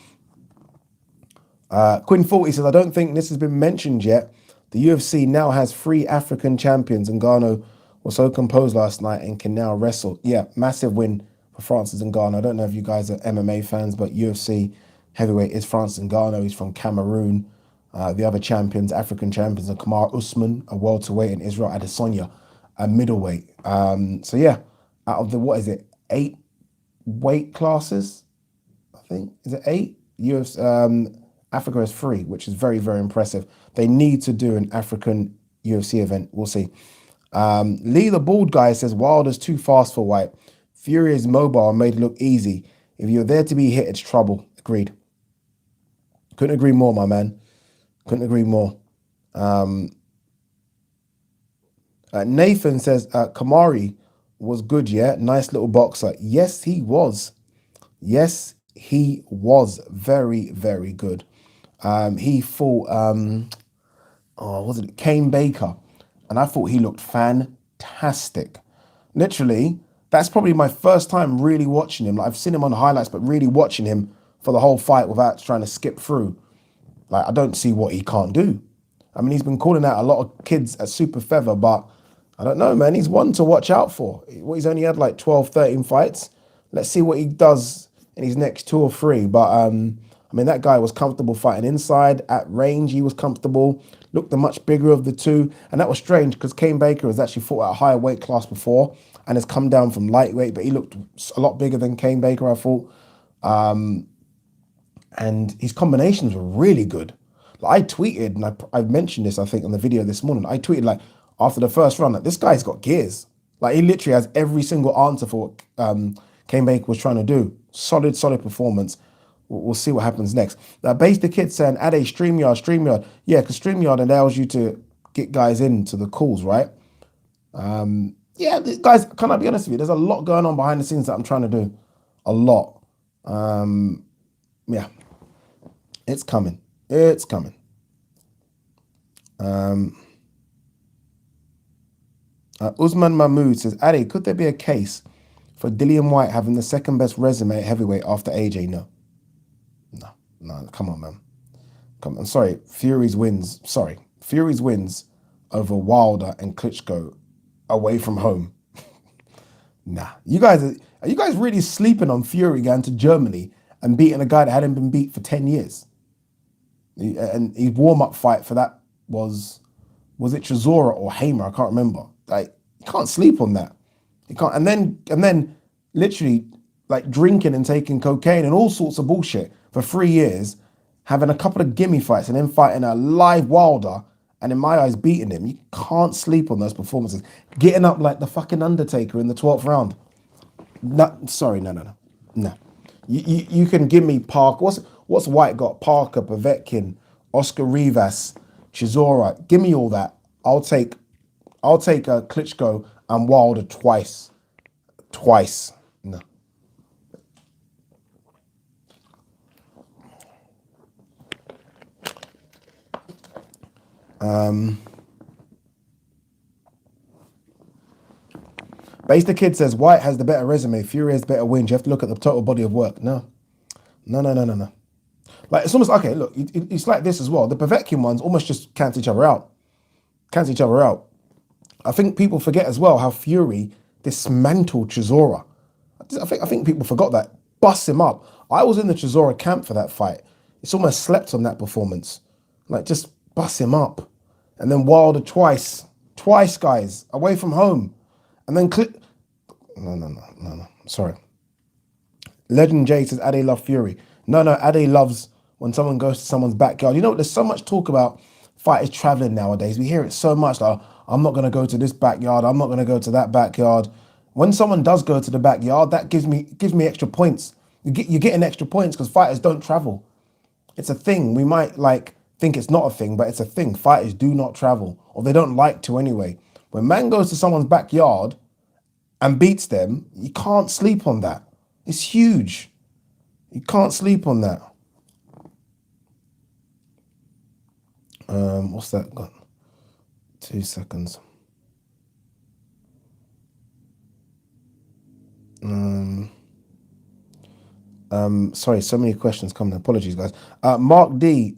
Quinn 40 says, I don't think this has been mentioned yet. The UFC now has 3 African champions, and Ngannou was so composed last night and can now wrestle. Yeah, massive win for Francis Ngannou. I don't know if you guys are MMA fans, but UFC heavyweight is Francis Ngannou. He's from Cameroon. The other champions, African champions, are Kamaru Usman, a welterweight, and Israel Adesanya, a middleweight. So yeah, out of the 8 weight classes, I think is it 8? UFC, Africa has 3, which is very, very impressive. They need to do an African UFC event. We'll see. Lee the bald guy says Wilder's too fast for Whyte. Fury is mobile and made it look easy. If you're there to be hit, it's trouble. Agreed. Couldn't agree more, my man. Couldn't agree more. Nathan says Kamari was good, yeah? Nice little boxer. Yes, he was. Yes, he was very, very good. He fought, was it Kane Baker? And I thought he looked fantastic. Literally, that's probably my first time really watching him. Like, I've seen him on highlights, but really watching him for the whole fight without trying to skip through. Like, I don't see what he can't do. I mean, he's been calling out a lot of kids at Super Feather, but I don't know, man. He's one to watch out for. He's only had like 12, 13 fights. Let's see what he does in his next 2 or 3. But, I mean, that guy was comfortable fighting inside. At range, he was comfortable. Looked the much bigger of the two. And that was strange because Kane Baker has actually fought at a higher weight class before and has come down from lightweight, but he looked a lot bigger than Kane Baker, I thought. And his combinations were really good. Like, I tweeted, and I mentioned this, I think, on the video this morning. I tweeted, like, after the first round, like, this guy's got gears. Like, he literally has every single answer for what Kane Baker was trying to do. Solid performance. We'll see what happens next. Now, Base the Kid saying, Ade, StreamYard. Yeah, because StreamYard allows you to get guys into the calls, right? Yeah, guys, can I be honest with you? There's a lot going on behind the scenes that I'm trying to do. A lot. Yeah. It's coming. It's coming. Usman Mahmood says, Ade, could there be a case for Dillian Whyte having the second best resume at heavyweight after AJ? No, come on, man. Come on. Sorry, Fury's wins over Wilder and Klitschko away from home. Nah. Are you guys really sleeping on Fury going to Germany and beating a guy that hadn't been beat for 10 years? And his warm-up fight for that was it Trezora or Hamer? I can't remember. Like, you can't sleep on that. You can't. And then literally, like, drinking and taking cocaine and all sorts of bullshit for 3 years, having a couple of gimme fights and then fighting a live Wilder and in my eyes beating him. You can't sleep on those performances. Getting up like the fucking Undertaker in the 12th round. No. You can give me Parker. What's Whyte got? Parker, Povetkin, Oscar Rivas, Trezora. Give me all that. I'll take Klitschko and Wilder twice. No. Base the Kid says Whyte has the better resume. Fury has better wins. You have to look at the total body of work. No. Like, it's almost okay. Look, it's like this as well. The Povetkin ones almost just cancel each other out. cancel each other out. I think people forget as well how Fury dismantled Trezora. I think people forgot that. Bust him up. I was in the Trezora camp for that fight. It's almost slept on that performance. Like, just bust him up. And then Wilder twice, guys, away from home. And then No. Sorry. Legend J says Ade love Fury. No, Ade loves when someone goes to someone's backyard. You know, there's so much talk about fighters traveling nowadays. We hear it so much, like, I'm not going to go to this backyard. I'm not going to go to that backyard. When someone does go to the backyard, that gives me extra points. You're getting extra points because fighters don't travel. It's a thing. We might think it's not a thing, but it's a thing. Fighters do not travel, or they don't like to anyway. When man goes to someone's backyard and beats them, you can't sleep on that. It's huge. You can't sleep on that. What's that got? 2 seconds. Sorry, so many questions coming. Apologies, guys. Mark D.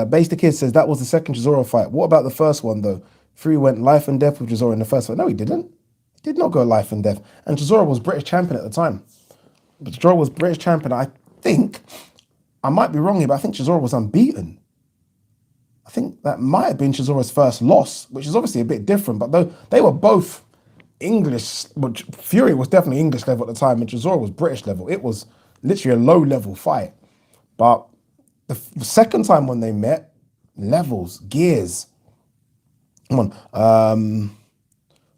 Base the Kid says that was the second Trezora fight. What about the first one though? Fury went life and death with Trezora in the first fight. No, he didn't. He did not go life and death. And Trezora was British champion at the time. But Trezora was British champion. I think, I might be wrong here, but I think Trezora was unbeaten. I think that might have been Trezora's first loss, which is obviously a bit different. But though they were both English, but Fury was definitely English level at the time, and Trezora was British level. It was literally a low level fight. But the second time when they met, levels, gears. Come on.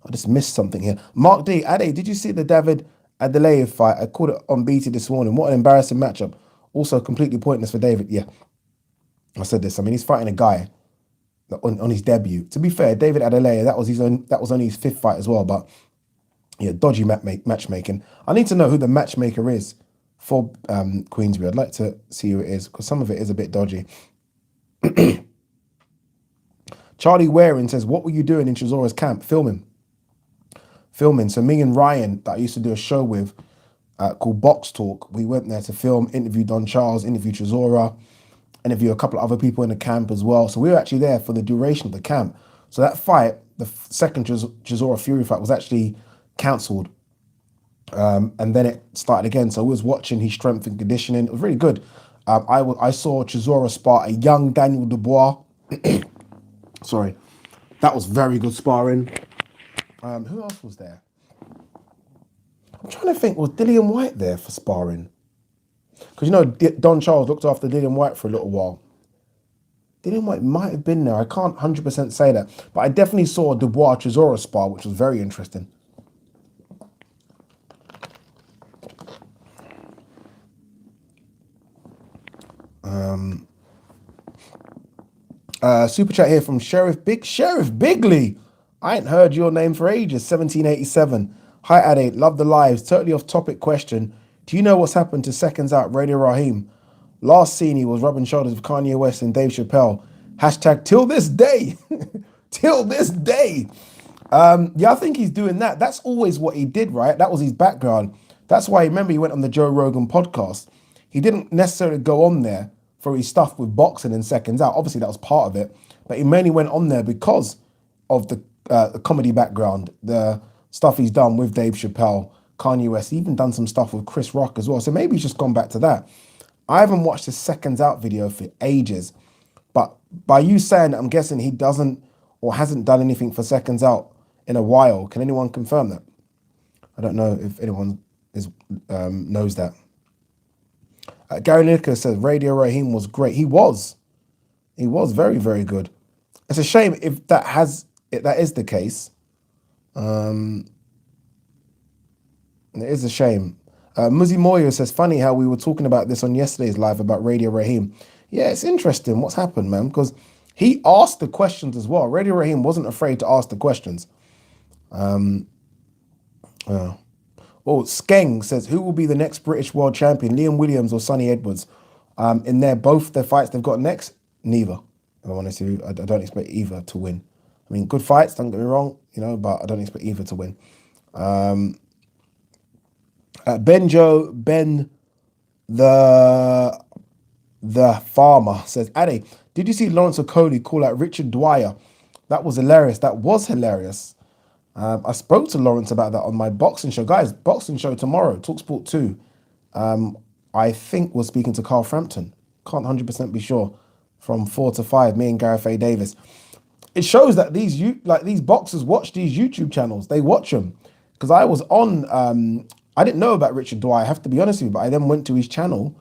I just missed something here. Mark D. Ade, did you see the David Adelaide fight? I called it on BT this morning. What an embarrassing matchup. Also completely pointless for David. Yeah, I said this. I mean, he's fighting a guy on his debut. To be fair, David Adelaide, that was only his 5th fight as well. But yeah, dodgy matchmaking. I need to know who the matchmaker is for Queensberry. I'd like to see who it is because some of it is a bit dodgy. Charlie Waring says, what were you doing in Trezora's camp? Filming. So me and Ryan, that I used to do a show with called Box Talk, we went there to film, interview Don Charles, interview Trezora, interview a couple of other people in the camp as well. So we were actually there for the duration of the camp. So that fight, the second Trezora Fury fight, was actually cancelled. And then it started again. So we was watching his strength and conditioning. It was really good. I saw Trezora spar a young Daniel Dubois. Sorry. That was very good sparring. Who else was there? I'm trying to think, was Dillian Whyte there for sparring? Because, you know, Don Charles looked after Dillian Whyte for a little while. Dillian Whyte might have been there. I can't 100% say that. But I definitely saw Dubois Trezora spar, which was very interesting. Super chat here from Sheriff Bigley. I ain't heard your name for ages. 1787. Hi Ade, love the lives. Totally off topic question. Do you know what's happened to Seconds Out Radio Raheem? Last scene he was rubbing shoulders with Kanye West and Dave Chappelle. Hashtag till this day. Till this day. Yeah, I think he's doing that. That's always what he did, right? That was his background. That's why, remember, he went on the Joe Rogan podcast. He didn't necessarily go on there for his stuff with boxing and Seconds Out. Obviously, that was part of it. But he mainly went on there because of the comedy background, the stuff he's done with Dave Chappelle, Kanye West, he even done some stuff with Chris Rock as well. So maybe he's just gone back to that. I haven't watched the Seconds Out video for ages. But by you saying that, I'm guessing he doesn't or hasn't done anything for Seconds Out in a while. Can anyone confirm that? I don't know if anyone knows that. Gary Lineker says Radio Raheem was great. He was very, very good. It's a shame if that is the case. It is a shame. Muzzy Moyo says, funny how we were talking about this on yesterday's live about Radio Raheem. Yeah, it's interesting what's happened, man, because he asked the questions as well. Radio Raheem wasn't afraid to ask the questions. Skeng says, who will be the next British world champion, Liam Williams or Sonny Edwards? In both their fights they've got next, neither. If I'm honest with you, I don't expect either to win. I mean, good fights, don't get me wrong, but I don't expect either to win. Ben the the farmer says, Addy, did you see Lawrence Okoli call out Richard Dwyer? That was hilarious. That was hilarious. I spoke to Lawrence about that on my boxing show. Guys, boxing show tomorrow, Talksport 2. I think we're speaking to Carl Frampton. Can't 100% be sure. From 4 to 5, me and Gareth A. Davis. It shows that these boxers watch these YouTube channels. They watch them. Because I was on, I didn't know about Richard Dwyer, I have to be honest with you, but I then went to his channel.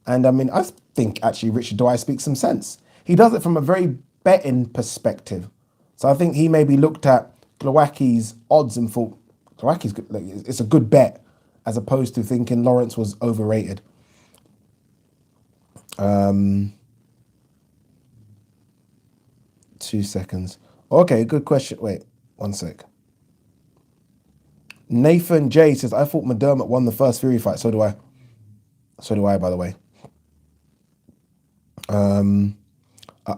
And I mean, I think actually Richard Dwyer speaks some sense. He does it from a very betting perspective. So I think he maybe looked at Glowacki's odds and thought, Glowacki's good, like, it's a good bet, as opposed to thinking Lawrence was overrated. 2 seconds. Okay, good question. Wait, 1 sec. Nathan J says, I thought McDermott won the first Fury fight. So do I. So do I, by the way.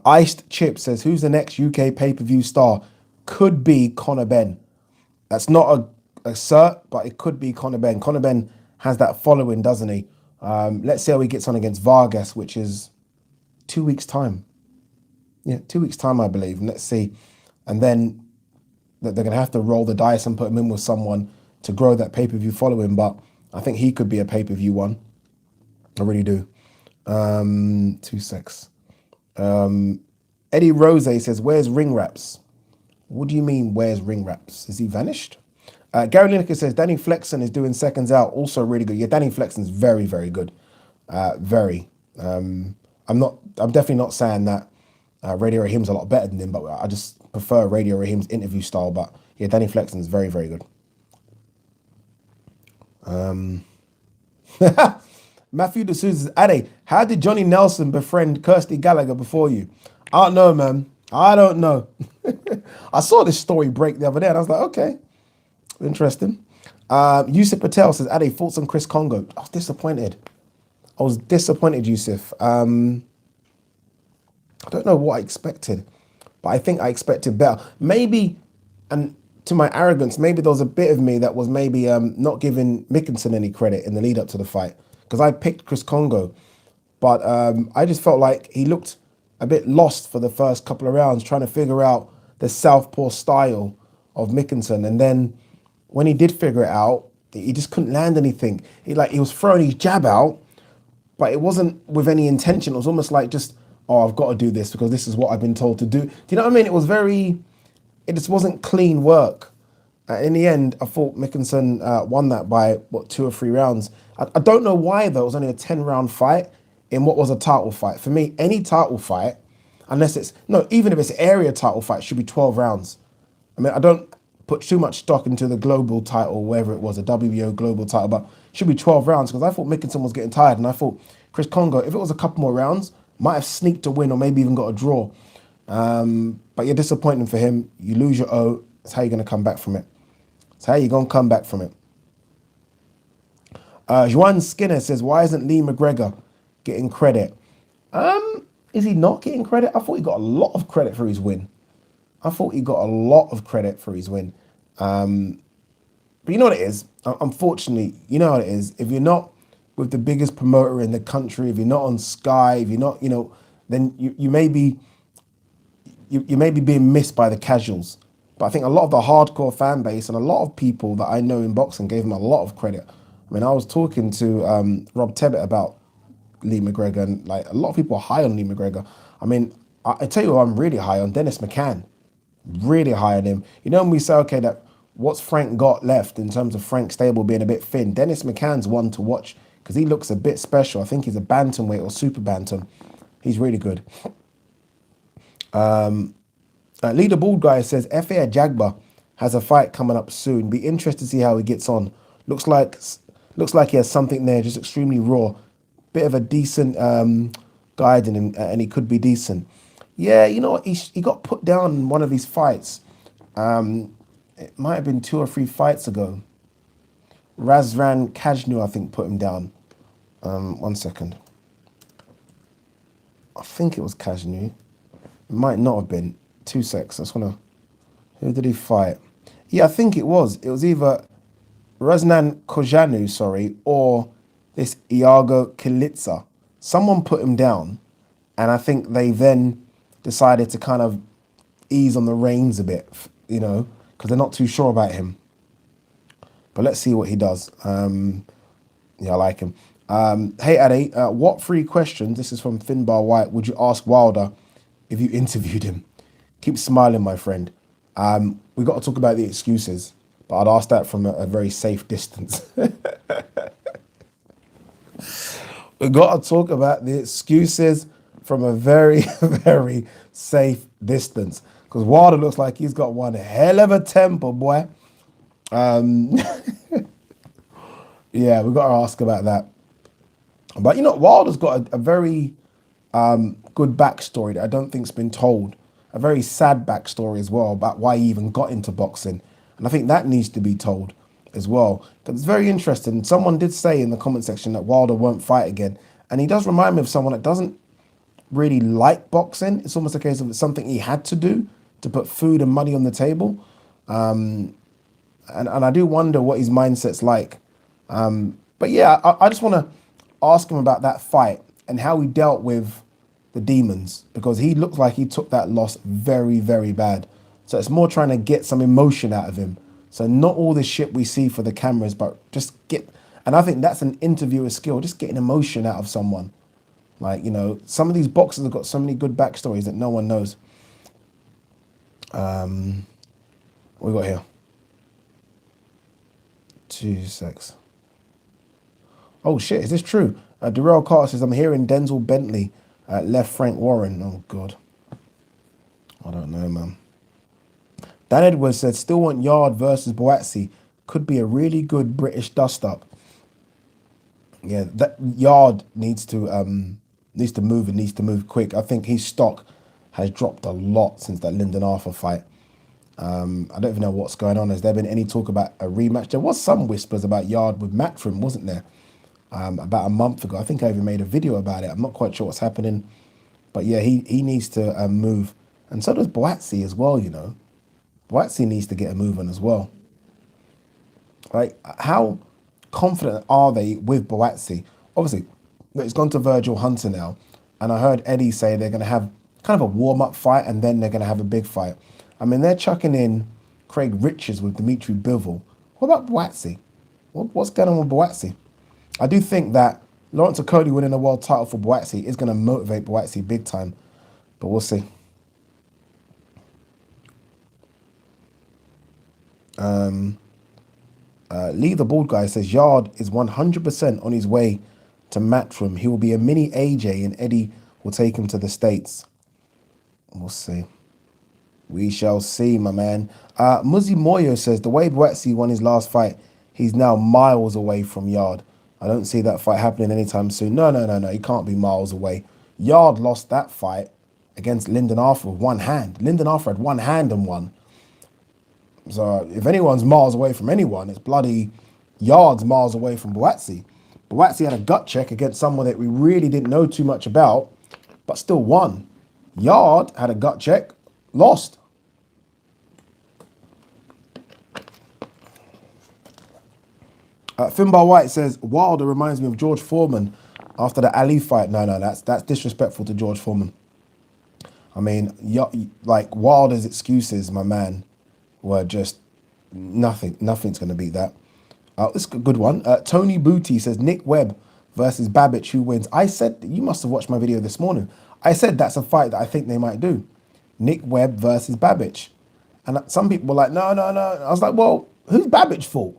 Iced Chip says, who's the next UK pay-per-view star? Could be Conor Benn. That's not a cert, but it could be Conor Benn. Conor Benn has that following, doesn't he? Let's see how he gets on against Vargas, which is 2 weeks' time. Yeah, 2 weeks' time, I believe. And let's see. And then they're going to have to roll the dice and put him in with someone to grow that pay-per-view following. But I think he could be a pay-per-view one. I really do. 2 secs. Eddie Rose says, where's Ring Raps? What do you mean, where's Ring Raps? Is he vanished? Gary Lineker says, Danny Flexen is doing seconds out. Also really good. Yeah, Danny Flexen is very, very good. Very. I'm definitely not saying that Radio Raheem's a lot better than him, but I just prefer Radio Raheem's interview style. But yeah, Danny Flexen is very, very good. Matthew D'Souza says, Ade, how did Johnny Nelson befriend Kirsty Gallagher before you? I don't know, man. I don't know. I saw this story break the other day and I was like, okay, interesting. Yusuf Patel says, Ade, thoughts on Chris Congo? I was disappointed. Yusuf. I don't know what I expected, but I think I expected better. Maybe, and to my arrogance, maybe there was a bit of me that was maybe not giving Mickinson any credit in the lead up to the fight, because I picked Chris Congo, but I just felt like he looked a bit lost for the first couple of rounds, trying to figure out the southpaw style of Mickinson. And then when he did figure it out, he just couldn't land anything. He was throwing his jab out, but it wasn't with any intention. It was almost like just, oh, I've got to do this because this is what I've been told to do. Do you know what I mean? It just wasn't clean work. In the end, I thought Mickinson won that by, 2 or 3 rounds. I don't know why, though. It was only a 10-round fight in what was a title fight. For me, any title fight, even if it's an area title fight, should be 12 rounds. I mean, I don't put too much stock into the global title, whether it was a WBO global title, but it should be 12 rounds because I thought Mickinson was getting tired, and I thought Chris Congo, if it was a couple more rounds, might have sneaked a win or maybe even got a draw. But you're disappointing for him. You lose your O. That's how you're going to come back from it. Juan Skinner says, why isn't Lee McGregor getting credit? Is he not getting credit? I thought he got a lot of credit for his win. But you know what it is? Unfortunately, you know what it is. If you're not with the biggest promoter in the country, if you're not on Sky, if you're not, then you may be being missed by the casuals. But I think a lot of the hardcore fan base and a lot of people that I know in boxing gave him a lot of credit. I mean, I was talking to Rob Tebbett about Lee McGregor, and like a lot of people are high on Lee McGregor. I mean, I tell you who I'm really high on, Dennis McCann. Really high on him. You know, when we say, okay, that what's Frank got left in terms of Frank Stable being a bit thin, Dennis McCann's one to watch because he looks a bit special. I think he's a bantamweight or super bantam. He's really good. Leader Bald Guy says, F.A. Jagba has a fight coming up soon. Be interested to see how he gets on. Looks like he has something there, just extremely raw. Bit of a decent guide in him, and he could be decent. Yeah, you know what? He got put down in one of his fights. It might have been 2 or 3 fights ago. Razvan Kajnu, I think, put him down. 1 second. I think it was Kajnu. It might not have been. 2 secs. I just want to... Who did he fight? Yeah, I think it was. It was either Razvan Kajnu, or this Iago Kilitsa. someone put him down, and I think they then decided to kind of ease on the reins a bit, because they're not too sure about him. But let's see what he does. Yeah, I like him. Hey, Addy, what three questions, this is from Finbar Whyte, would you ask Wilder if you interviewed him? Keep smiling, my friend. We got to talk about the excuses, but I'd ask that from a very safe distance. We got to talk about the excuses from a very, very safe distance. Because Wilder looks like he's got one hell of a temper, boy. Yeah, we got to ask about that. But Wilder's got a very good backstory that I don't think's been told. A very sad backstory as well about why he even got into boxing. And I think that needs to be told as well. Because it's very interesting. Someone did say in the comment section that Wilder won't fight again. And he does remind me of someone that doesn't really like boxing. It's almost a case of it's something he had to do to put food and money on the table. And I do wonder what his mindset's like. But yeah, I just want to ask him about that fight and how he dealt with the demons, because he looked like he took that loss very, very bad. So it's more trying to get some emotion out of him. So not all the shit we see for the cameras, but just get, and I think that's an interviewer skill, just getting emotion out of someone. Like, some of these boxers have got so many good backstories that no one knows. What we got here? 2 secs. Oh shit, is this true? Darrell Carter says, I'm hearing Denzel Bentley left Frank Warren. Oh God. I don't know, man. Dan Edwards said, still want Yard versus Boatsi. Could be a really good British dust-up. Yeah, that Yard needs to move and needs to move quick. I think his stock has dropped a lot since that Lyndon Arthur fight. I don't even know what's going on. Has there been any talk about a rematch? There was some whispers about Yard with Matchroom, wasn't there? About a month ago. I think I even made a video about it. I'm not quite sure what's happening. But yeah, he needs to move. And so does Boatsi as well, Boatsi needs to get a move on as well. Like, how confident are they with Boatsi? Obviously, it's gone to Virgil Hunter now. And I heard Eddie say they're going to have kind of a warm-up fight and then they're going to have a big fight. I mean, they're chucking in Craig Richards with Dimitri Bivol. What about Boatsi? What's going on with Boatsi? I do think that Lawrence Okoli winning a world title for Boatsi is going to motivate Boatsi big time. But we'll see. Lee the Bald Guy says Yard is 100% on his way to Matchroom. He will be a mini AJ and Eddie will take him to the States. We'll see. We shall see, my man. Muzzy Moyo says the way Boatsi won his last fight, he's now miles away from Yard. I don't see that fight happening anytime soon. No. He can't be miles away. Yard lost that fight against Lyndon Arthur with one hand. Lyndon Arthur had one hand and won. So if anyone's miles away from anyone, it's bloody Yard's miles away from Boatsi. Boatsi had a gut check against someone that we really didn't know too much about, but still won. Yard had a gut check, lost. Finbar Whyte says, Wilder reminds me of George Foreman after the Ali fight. No, that's disrespectful to George Foreman. I mean, like Wilder's excuses, my man, were just nothing. Nothing's going to beat that. This is a good one. Tony Booty says, Nick Webb versus Babbage, who wins? I said, you must have watched my video this morning. I said that's a fight that I think they might do. Nick Webb versus Babbage. And some people were like, no. I was like, well, who's Babbage fought?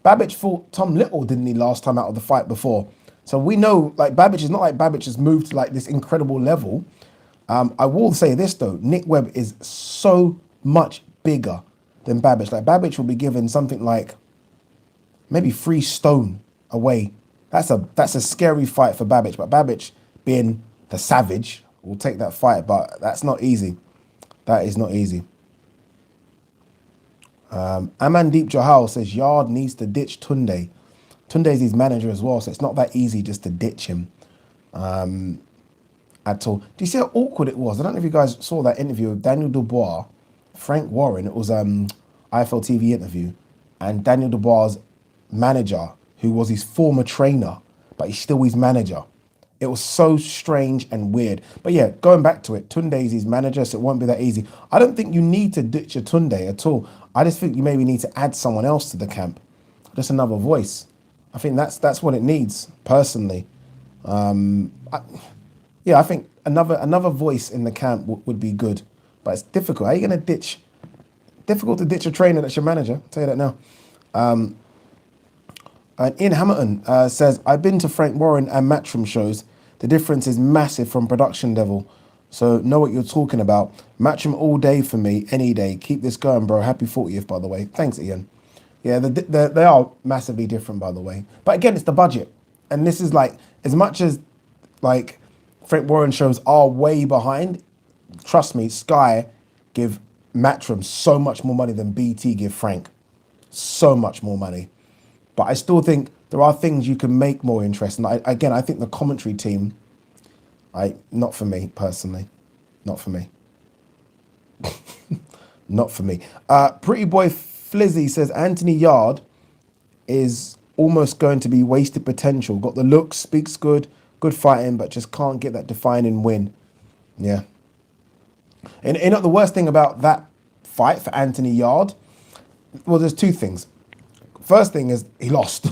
Babbage fought Tom Little, didn't he, last time out of the fight before? So we know, like, Babbage is not like Babbage has moved to like this incredible level. I will say this though, Nick Webb is so much bigger than Babbage. Like, Babbage will be given something like maybe 3 stone away. That's a scary fight for Babbage. But Babbage, being the savage, will take that fight. But that's not easy. That is not easy. Amandeep Johal says Yard needs to ditch Tunde. Tunde's his manager as well, so it's not that easy just to ditch him at all. Do you see how awkward it was? I don't know if you guys saw that interview with Daniel Dubois, Frank Warren. It was IFL TV interview, and Daniel Dubois' manager, who was his former trainer, but he's still his manager. It was so strange and weird. But yeah, going back to it, Tunde is his manager, so it won't be that easy. I don't think you need to ditch a Tunde at all. I just think you maybe need to add someone else to the camp, just another voice. I think that's what it needs personally. Yeah, I think another voice in the camp would be good, but it's difficult. How are you going to ditch? Difficult to ditch a trainer that's your manager. I'll tell you that now. And Ian Hamilton says, I've been to Frank Warren and Matchroom shows. The difference is massive from production level. So know what you're talking about. Matchroom all day for me, any day. Keep this going, bro. Happy 40th, by the way. Thanks, Ian. Yeah, they are massively different, by the way. But again, it's the budget. And this is like, as much as like Frank Warren shows are way behind, trust me, Sky give Matchroom so much more money than BT give Frank. So much more money. But I still think there are things you can make more interesting. I think the commentary team, not for me personally. Not for me. Not for me. Pretty Boy Flizzy says Anthony Yard is almost going to be wasted potential. Got the looks, speaks good fighting, but just can't get that defining win. Yeah. And you know the worst thing about that fight for Anthony Yard? Well, there's two things. First thing is he lost.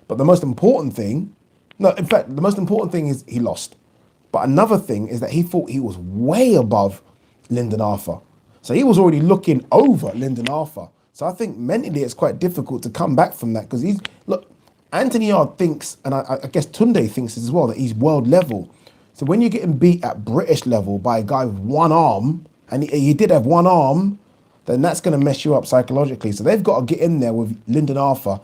But the most important thing, no, in fact, the most important thing is he lost. But another thing is that he thought he was way above Lyndon Arthur. So he was already looking over Lyndon Arthur. So I think mentally it's quite difficult to come back from that because Anthony Yard thinks, and I guess Tunde thinks as well, that he's world level. So when you're getting beat at British level by a guy with one arm, and he did have one arm, then that's going to mess you up psychologically. So they've got to get in there with Lyndon Arthur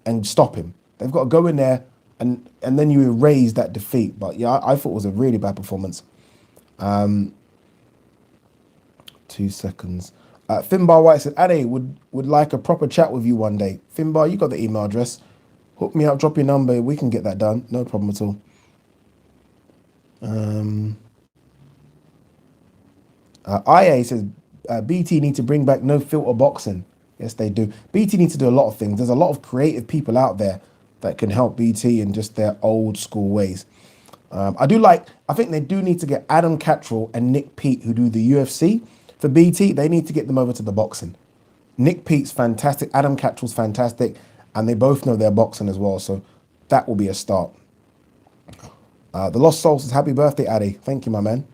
and stop him. They've got to go in there and then you erase that defeat. But yeah, I thought it was a really bad performance. 2 seconds. Finbar White said, Ade would like a proper chat with you one day. Finbar, you got the email address. Hook me up, drop your number. We can get that done. No problem at all. IA says, BT need to bring back no filter boxing. Yes, they do. BT needs to do a lot of things. There's a lot of creative people out there that can help BT in just their old school ways. I think they do need to get Adam Cattrall and Nick Pete, who do the UFC. For BT, they need to get them over to the boxing. Nick Pete's fantastic, Adam Cattrall's fantastic, and they both know their boxing as well, so that will be a start. The Lost Soul says, happy birthday, Addy. Thank you, my man.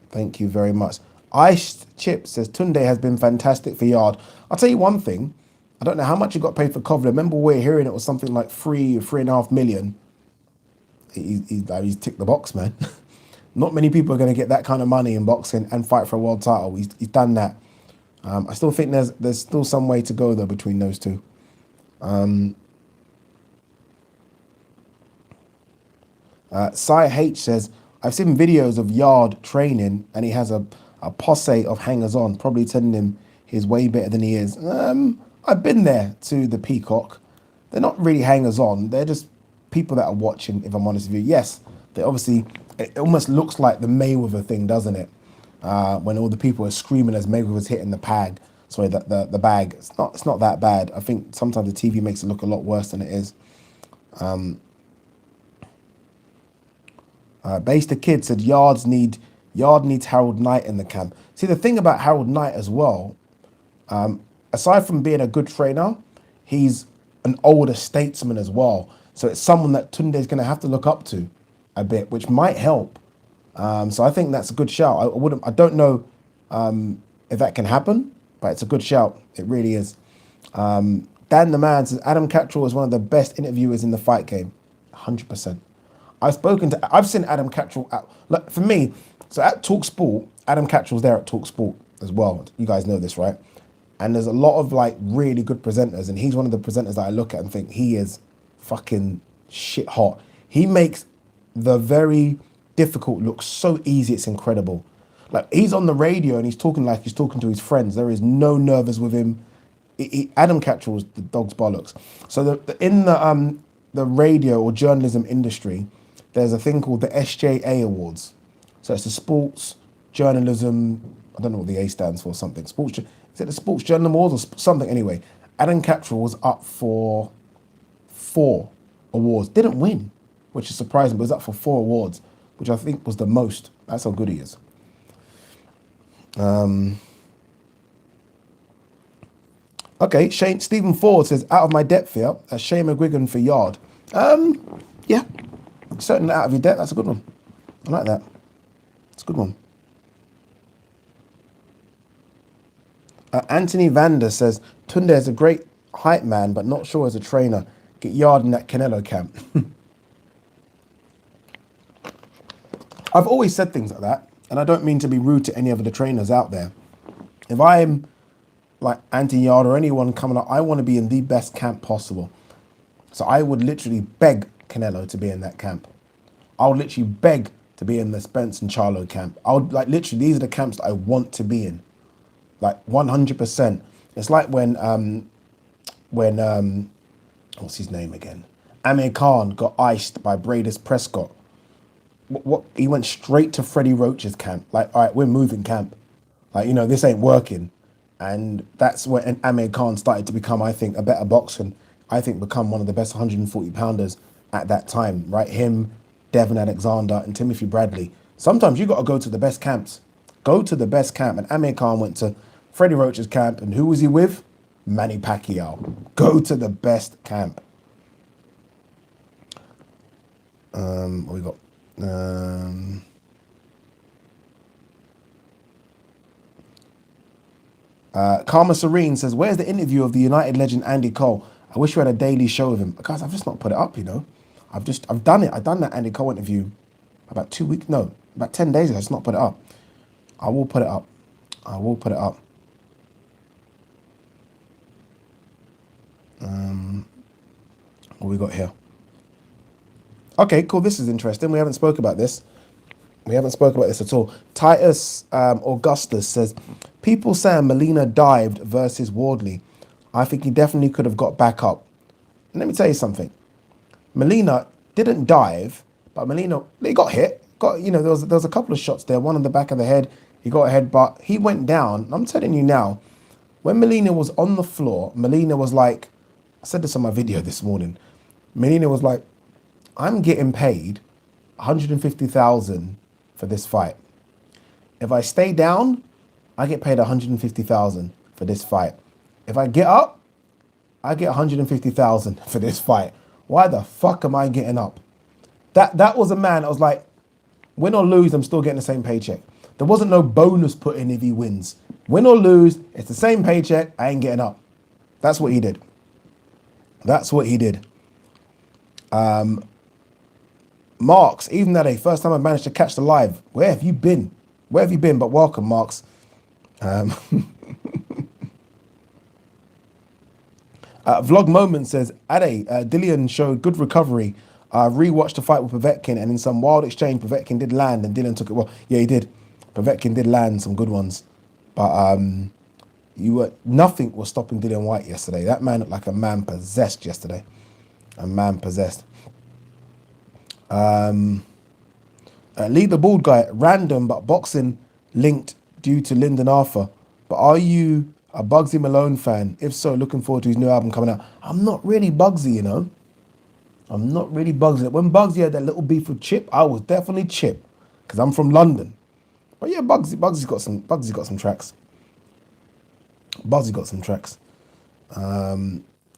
Thank you very much. Ice Chip says, Tunde has been fantastic for Yard. I'll tell you one thing. I don't know how much he got paid for Kovler. Remember we're hearing it was something like 3.5 million. He's ticked the box, man. Not many people are going to get that kind of money in boxing and fight for a world title. He's done that. I still think there's still some way to go, though, between those two. Cy H says, I've seen videos of Yard training and he has a posse of hangers-on, probably telling him he's way better than he is. I've been there to the Peacock. They're not really hangers-on. They're just people that are watching, if I'm honest with you. Yes, they obviously, it almost looks like the Mayweather thing, doesn't it? When all the people are screaming as Mayweather's hitting the bag. The bag. It's not that bad. I think sometimes the TV makes it look a lot worse than it is. Base the Kid said Yard needs Harold Knight in the camp. See, the thing about Harold Knight as well, aside from being a good trainer, he's an older statesman as well. So it's someone that Tunde is going to have to look up to a bit, which might help. So I think that's a good shout. I don't know if that can happen, but it's a good shout. It really is. Dan the Man says Adam Cattrall is one of the best interviewers in the fight game. 100%. I've seen Adam Cattrall for me. So at Talk Sport, Adam Cattrall's there at Talk Sport as well. You guys know this, right? And there's a lot of like really good presenters, and he's one of the presenters that I look at and think he is fucking shit hot. He makes the very difficult look so easy, it's incredible. Like he's on the radio and he's talking like he's talking to his friends. There is no nerves with him. Adam Cattrall's the dog's bollocks. So in the radio or journalism industry, there's a thing called the SJA Awards. So it's the sports journalism. I don't know what the A stands for. Something sports. Is it the Sports Journalism Awards or something? Anyway, Adam Cattrall was up for 4 awards. Didn't win. which is surprising, but he's up for 4 awards, which I think was the most. That's how good he is. Okay, Stephen Ford says, out of my depth here, Shane McGuigan for yard. Yeah, certainly out of your depth. That's a good one. I like that. It's a good one. Anthony Vander says, Tunde is a great hype man, but not sure as a trainer. Get yard in that Canelo camp. I've always said things like that, and I don't mean to be rude to any of the trainers out there. If I'm like Anthony Yard or anyone coming up, I want to be in the best camp possible. So I would literally beg Canelo to be in that camp. I would literally beg to be in the Spence and Charlo camp. I would like literally, these are the camps that I want to be in. Like 100%. It's like when what's his name again? Amir Khan got iced by Bradis Prescott. What he went straight to Freddie Roach's camp. Like, all right, we're moving camp. Like, you know, this ain't working. And that's when Amir Khan started to become, I think, a better boxer and I think become one of the best 140 pounders at that time, right? Him, Devin Alexander and Timothy Bradley. Sometimes you got to go to the best camps. Go to the best camp. And Amir Khan went to Freddie Roach's camp. And who was he with? Manny Pacquiao. Go to the best camp. What we got? Karma Serene says, where's the interview of the United legend Andy Cole? I wish we had a daily show of him. Guys, I've just not put it up, you know. I've done it. I've done that Andy Cole interview about 2 weeks, no, about 10 days ago. I've just not put it up. I will put it up. I will put it up. What we got here? Okay, cool. This is interesting. We haven't spoke about this. We haven't spoken about this at all. Titus Augustus says, people saying Molina dived versus Wardley. I think he definitely could have got back up. And let me tell you something. Molina didn't dive, but Molina, he got hit. You know, there was a couple of shots there. One on the back of the head. He got a headbutt. He went down. I'm telling you now, when Molina was on the floor, Molina was like, I said this on my video this morning. Molina was like, I'm getting paid 150,000 for this fight. If I stay down, I get paid 150,000 for this fight. If I get up, I get 150,000 for this fight. Why the fuck am I getting up? That was a man that was like, win or lose, I'm still getting the same paycheck. There wasn't no bonus put in if he wins. Win or lose, it's the same paycheck, I ain't getting up. That's what he did. That's what he did. Marks, even that day, first time I managed to catch the live. Where have you been? Where have you been? But welcome, Marks. Vlog Moment says, Ade, Dillian showed good recovery. Rewatched the fight with Povetkin, and in some wild exchange, Povetkin did land, and Dillian took it. Well, yeah, he did. Povetkin did land some good ones, but nothing was stopping Dillian Whyte yesterday. That man looked like a man possessed yesterday. A man possessed. Lee the Bald Guy, random but boxing linked due to Lyndon Arthur. But are you a Bugsy Malone fan? If so, looking forward to his new album coming out. I'm not really Bugsy, you know. I'm not really Bugsy. When Bugsy had that little beef with Chip, I was definitely Chip because I'm from London. But yeah, Bugsy's got some tracks. Bugsy got some tracks.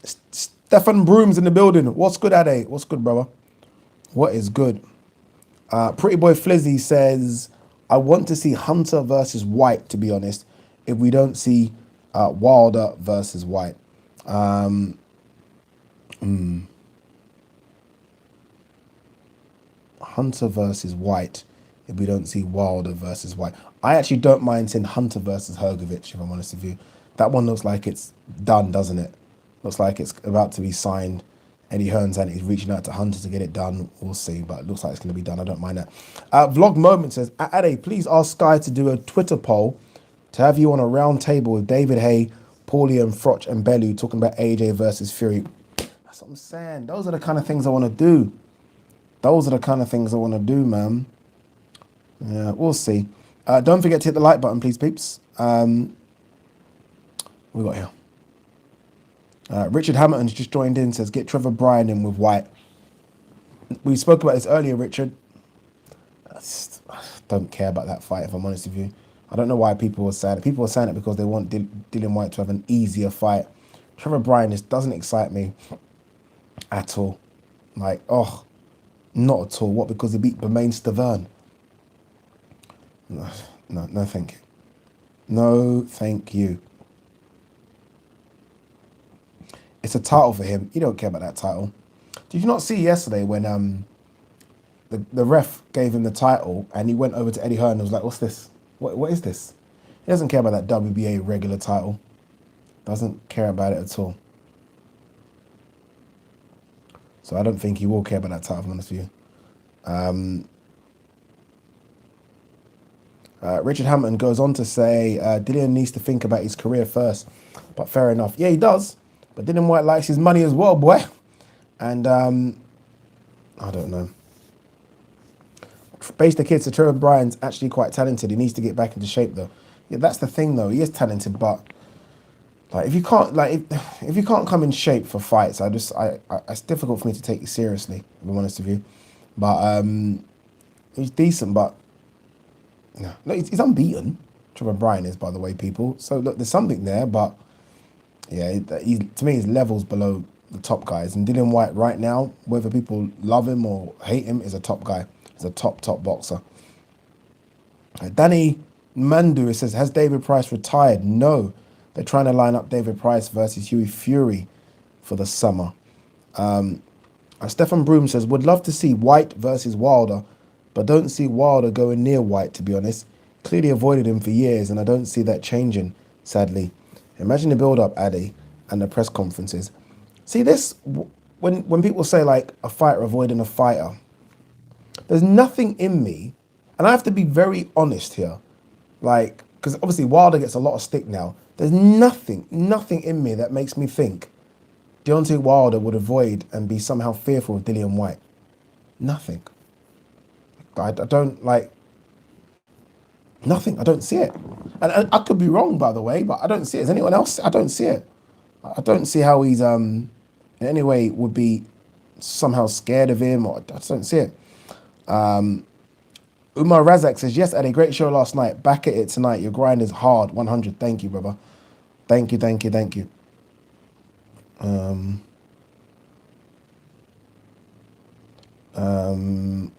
Stefan Broom's in the building. What's good, Ade? What's good, brother? What is good? Pretty Boy Flizzy says, I want to see Hunter versus Whyte, to be honest, if we don't see Wilder versus Whyte. Hunter versus Whyte, if we don't see Wilder versus Whyte. I actually don't mind seeing Hunter versus Hrgovic, if I'm honest with you. That one looks like it's done, doesn't it? Looks like it's about to be signed. Eddie Hearns and he's reaching out to Hunter to get it done. We'll see, but it looks like it's going to be done. I don't mind that. Vlog Moment says, Ade, please ask Sky to do a Twitter poll to have you on a round table with David Hay, Paulie and Froch and Bellew talking about AJ versus Fury. That's what I'm saying. Those are the kind of things I want to do. Those are the kind of things I want to do, man. Yeah, we'll see. Don't forget to hit the like button, please, peeps. What we got here? Richard Hamilton's just joined in, says, get Trevor Bryan in with Whyte. We spoke about this earlier, Richard. I don't care about that fight, if I'm honest with you. I don't know why people were saying it. People were saying it because they want Dillian Whyte to have an easier fight. Trevor Bryan, this doesn't excite me at all. Like, oh, not at all. What, because he beat Bermain Stavern? No, no, thank you. No, thank you. It's a title for him. You don't care about that title. Did you not see yesterday when the ref gave him the title and he went over to Eddie Hearn and was like, what's this? What is this? He doesn't care about that WBA regular title. Doesn't care about it at all. So I don't think he will care about that title, if I'm honest with you. Richard Hampton goes on to say, Dillian needs to think about his career first. But fair enough. Yeah, he does. But Dillian Whyte likes his money as well, boy. And I don't know. Base the kids, so Trevor Bryan's actually quite talented. He needs to get back into shape, though. Yeah, that's the thing, though. He is talented, but like if you can't if you can't come in shape for fights, it's difficult for me to take you seriously, if I'm honest with you. But he's decent, but no, he's unbeaten. Trevor Bryan is, by the way, people. So look, there's something there, but yeah, to me, his levels below the top guys. And Dillian Whyte right now, whether people love him or hate him, is a top guy. He's a top boxer. Danny Mandu says, has David Price retired? No. They're trying to line up David Price versus Hughie Fury for the summer. Stefan Broom says, would love to see Whyte versus Wilder, but don't see Wilder going near Whyte, to be honest. Clearly avoided him for years, and I don't see that changing, sadly. Imagine the build-up, Addy, and the press conferences. See this, when people say, like, a fighter avoiding a fighter, there's nothing in me, and I have to be very honest here, like, because obviously Wilder gets a lot of stick now. There's nothing in me that makes me think Deontay Wilder would avoid and be somehow fearful of Dillian Whyte. Nothing. I don't, like, nothing. I don't see it. And I could be wrong, by the way, but I don't see it. Is anyone else? I don't see it. I don't see how he's, in any way, would be somehow scared of him, or I just don't see it. Umar Razak says, yes, had a great show last night. Back at it tonight. Your grind is hard. 100. Thank you, brother. Thank you. What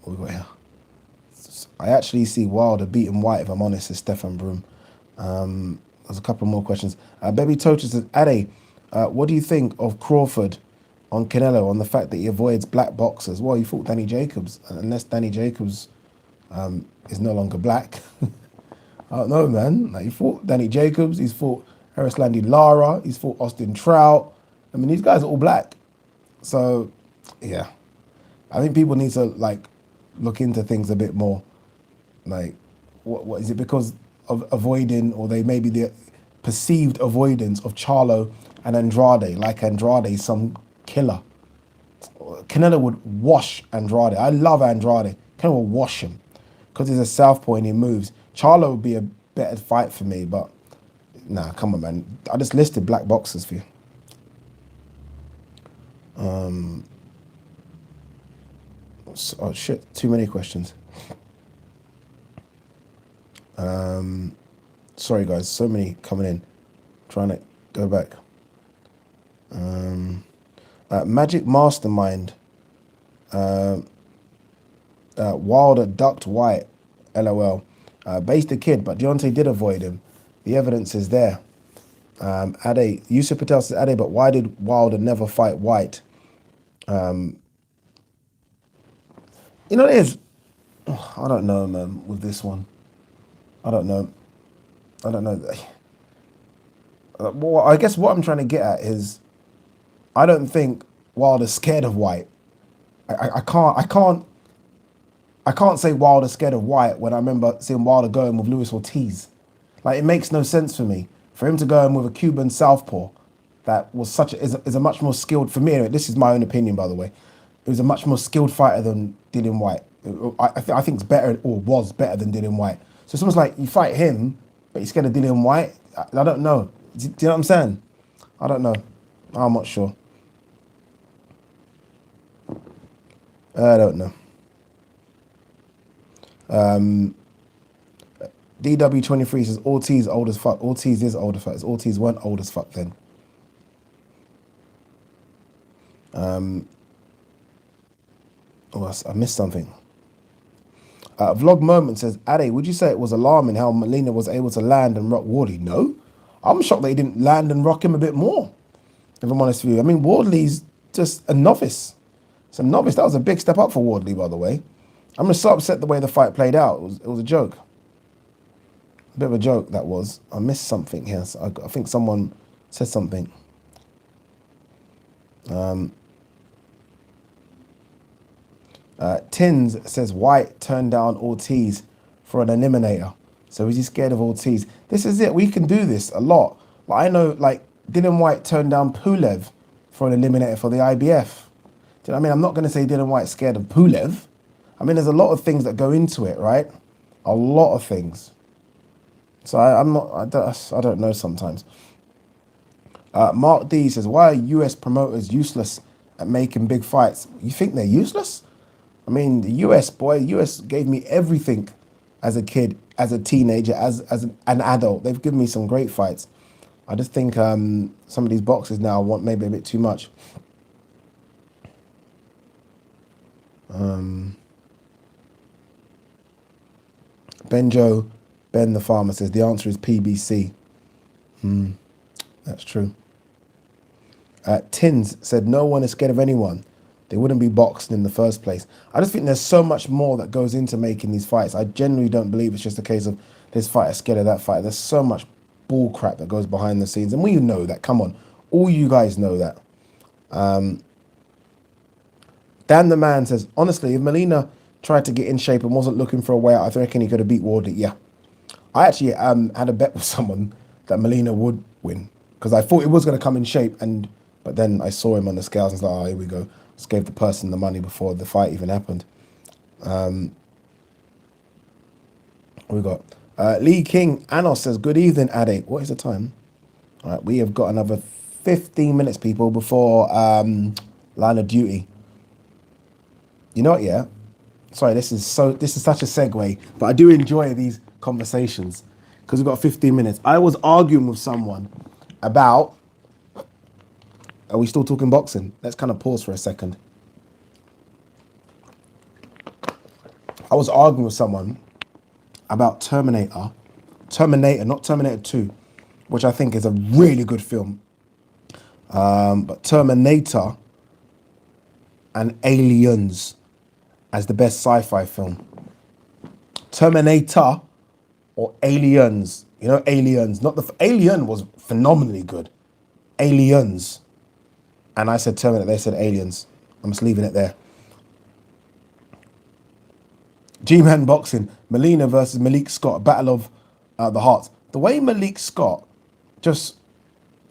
we got here? I actually see Wilder beating Whyte, if I'm honest, says Stefan Broom. There's a couple more questions. Baby Tocha says, Ade, what do you think of Crawford on Canelo, on the fact that he avoids black boxers? Well, he fought Danny Jacobs, unless Danny Jacobs is no longer black. I don't know, man. Like, he fought Danny Jacobs, he's fought Erislandy Lara, he's fought Austin Trout. I mean, these guys are all black. So, yeah. I think people need to, like, look into things a bit more. Like, what is it because of avoiding, or they maybe the perceived avoidance of Charlo and Andrade, like Andrade, some killer. Canelo would wash Andrade. I love Andrade. Canelo will wash him because he's a southpaw and he moves. Charlo would be a better fight for me, but nah, come on, man. I just listed black boxers for you. Oh shit, too many questions. Sorry guys, so many coming in. Trying to go back. Magic Mastermind. Wilder ducked Whyte. LOL. Based the kid, but Deontay did avoid him. The evidence is there. Ade, Yusuf Patel says, Ade, but why did Wilder never fight Whyte? You know, it is. I don't know, man, with this one. I don't know. Well, I guess what I'm trying to get at is I don't think Wilder's scared of Whyte. I can't say Wilder's scared of Whyte when I remember seeing Wilder going with Luis Ortiz. Like, it makes no sense for me. For him to go in with a Cuban southpaw that was is a much more skilled, for me anyway, this is my own opinion, by the way, it was a much more skilled fighter than Dillian Whyte. I think it's better, or was better than Dillian Whyte. So it's almost like you fight him, but you're scared of Dillian Whyte. I don't know. Do you know what I'm saying? I don't know. I'm not sure. I don't know. DW23 says Ortiz old as fuck. Ortiz is old as fuck. Ortiz weren't old as fuck then. Oh, I missed something. Vlog Moment says, Ade, would you say it was alarming how Molina was able to land and rock Wardley? No. I'm shocked that he didn't land and rock him a bit more, if I'm honest with you. I mean, Wardley's just a novice. It's a novice. That was a big step up for Wardley, by the way. I'm just so upset the way the fight played out. It was a joke. A bit of a joke, that was. I missed something here. So I think someone said something. Tins says Whyte turned down Ortiz for an eliminator. So is he scared of Ortiz? This is it. We can do this a lot. Like, I know, like, Dillian Whyte turned down Pulev for an eliminator for the IBF. Do you know what I mean? I'm not going to say Dillian Whyte's scared of Pulev. I mean, there's a lot of things that go into it, right? A lot of things. So I don't know sometimes. Mark D says, why are US promoters useless at making big fights? You think they're useless? I mean, the US gave me everything as a kid, as a teenager, as an adult. They've given me some great fights. I just think some of these boxers now want maybe a bit too much. Ben the Farmer says, the answer is PBC. That's true. Tins said, no one is scared of anyone. They wouldn't be boxing in the first place. I just think there's so much more that goes into making these fights. I genuinely don't believe it's just a case of this fighter scared of that fight. There's so much bull crap that goes behind the scenes. And we know that. Come on. All you guys know that. Dan the Man says, honestly, if Molina tried to get in shape and wasn't looking for a way out, I reckon he could have beat Wardley. Yeah. I actually had a bet with someone that Molina would win because I thought he was going to come in shape, but then I saw him on the scales and was like, oh, here we go. Just gave the person the money before the fight even happened. We got Lee King Anos says, good evening, Ade. What is the time? All right, we have got another 15 minutes, people, before line of duty. You know what, yeah? Sorry, this is such a segue, but I do enjoy these conversations because we've got 15 minutes. I was arguing with someone about, are we still talking boxing? Let's kind of pause for a second. I was arguing with someone about Terminator, not Terminator 2, which I think is a really good film. But Terminator and Aliens as the best sci-fi film. Terminator or Aliens. You know, Aliens. Alien was phenomenally good. Aliens. And I said Terminator, they said Aliens. I'm just leaving it there. G-Man Boxing, Molina versus Malik Scott, Battle of the Hearts. The way Malik Scott just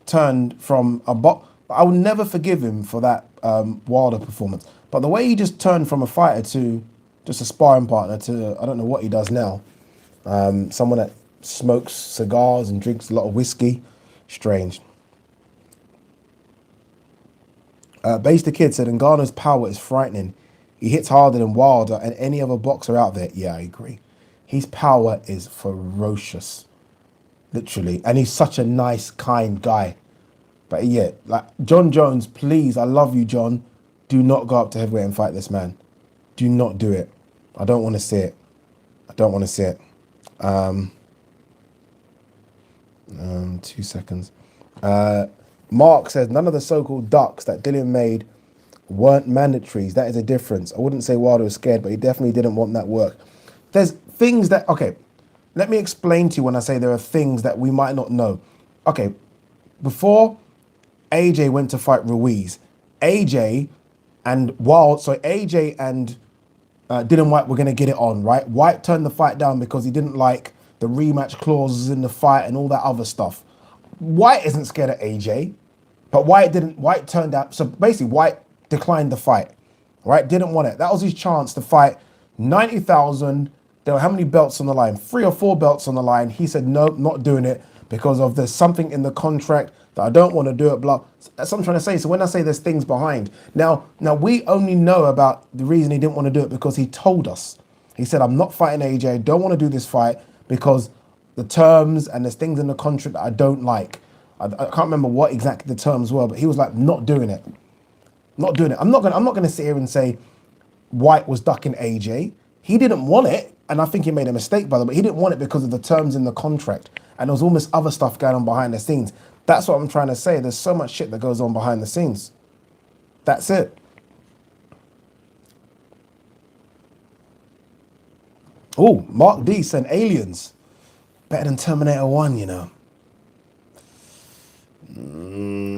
turned from I will never forgive him for that Wilder performance. But the way he just turned from a fighter to just a sparring partner to, I don't know what he does now. Someone that smokes cigars and drinks a lot of whiskey. Strange. Base the Kid said, Ngannou's power is frightening. He hits harder than Wilder and any other boxer out there. Yeah, I agree. His power is ferocious. Literally. And he's such a nice, kind guy. But yeah, like John Jones, please, I love you, John. Do not go up to heavyweight and fight this man. Do not do it. I don't want to see it. I don't want to see it. 2 seconds. Mark says, none of the so-called ducks that Dillian made weren't mandatories. That is a difference. I wouldn't say Wilder was scared, but he definitely didn't want that work. There's things that, okay, let me explain to you when I say there are things that we might not know. Okay, before AJ went to fight Ruiz, AJ and Dillian Whyte were going to get it on, right? Whyte turned the fight down because he didn't like the rematch clauses in the fight and all that other stuff. Whyte isn't scared of AJ, but Whyte turned out, so basically Whyte declined the fight, right? Didn't want it. That was his chance to fight 90,000. There were how many belts on the line? 3 or 4 belts on the line. He said, no, not doing it. because of there's something in the contract that I don't want to do it, blah. That's what I'm trying to say. So when I say there's things behind, now we only know about the reason he didn't want to do it because he told us. He said, I'm not fighting AJ, I don't want to do this fight because the terms and there's things in the contract that I don't like. I can't remember what exactly the terms were, but he was like, not doing it. Not doing it. I'm not gonna sit here and say Whyte was ducking AJ. He didn't want it, and I think he made a mistake by the way. He didn't want it because of the terms in the contract, and there was almost other stuff going on behind the scenes. That's what I'm trying to say. There's so much shit that goes on behind the scenes. That's it. Oh, Mark D said Aliens better than Terminator 1, you know.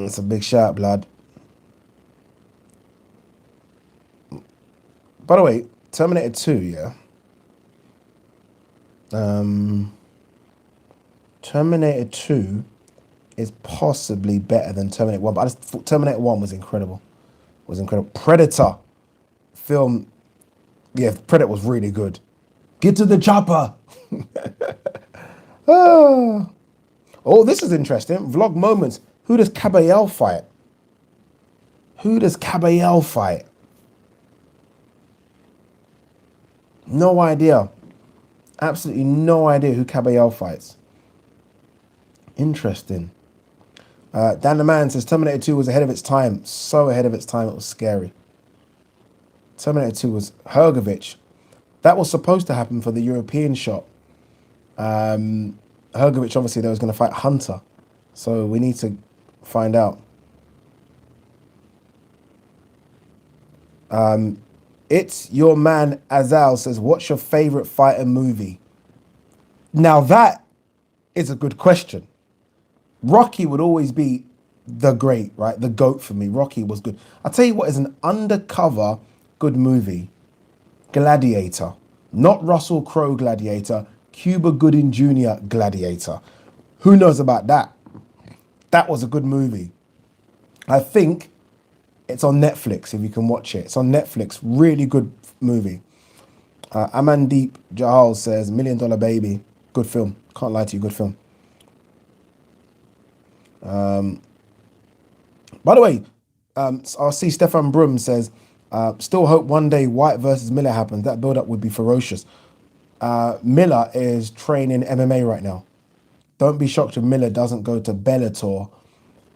It's a big shout, blood. By the way, Terminator 2, yeah. Terminator 2 is possibly better than Terminator 1, but I just thought Terminator 1 was incredible. Predator film, yeah, Predator was really good. Get to the chopper. Oh, this is interesting. Vlog moments. Who does Caballel fight? No idea. Absolutely no idea who Caballel fights. Interesting. Dan the Man says Terminator 2 was ahead of its time. So ahead of its time, it was scary. Terminator 2 was Hergovich. That was supposed to happen for the European shot. Hergovich, obviously, they was going to fight Hunter. So we need to find out. It's your man Azal says, what's your favorite fighter movie? Now that is a good question. Rocky would always be the great, right? The GOAT for me. Rocky was good. I'll tell you what is an undercover good movie. Gladiator. Not Russell Crowe Gladiator. Cuba Gooding Jr. Gladiator. Who knows about that? That was a good movie. I think it's on Netflix if you can watch it. It's on Netflix. Really good movie. Amandeep Jahal says, $1 Million Baby. Good film. Can't lie to you, good film. By the way, I see Stefan Brum says, still hope one day Whyte versus Miller happens. That build-up would be ferocious. Miller is training MMA right now. Don't be shocked if Miller doesn't go to Bellator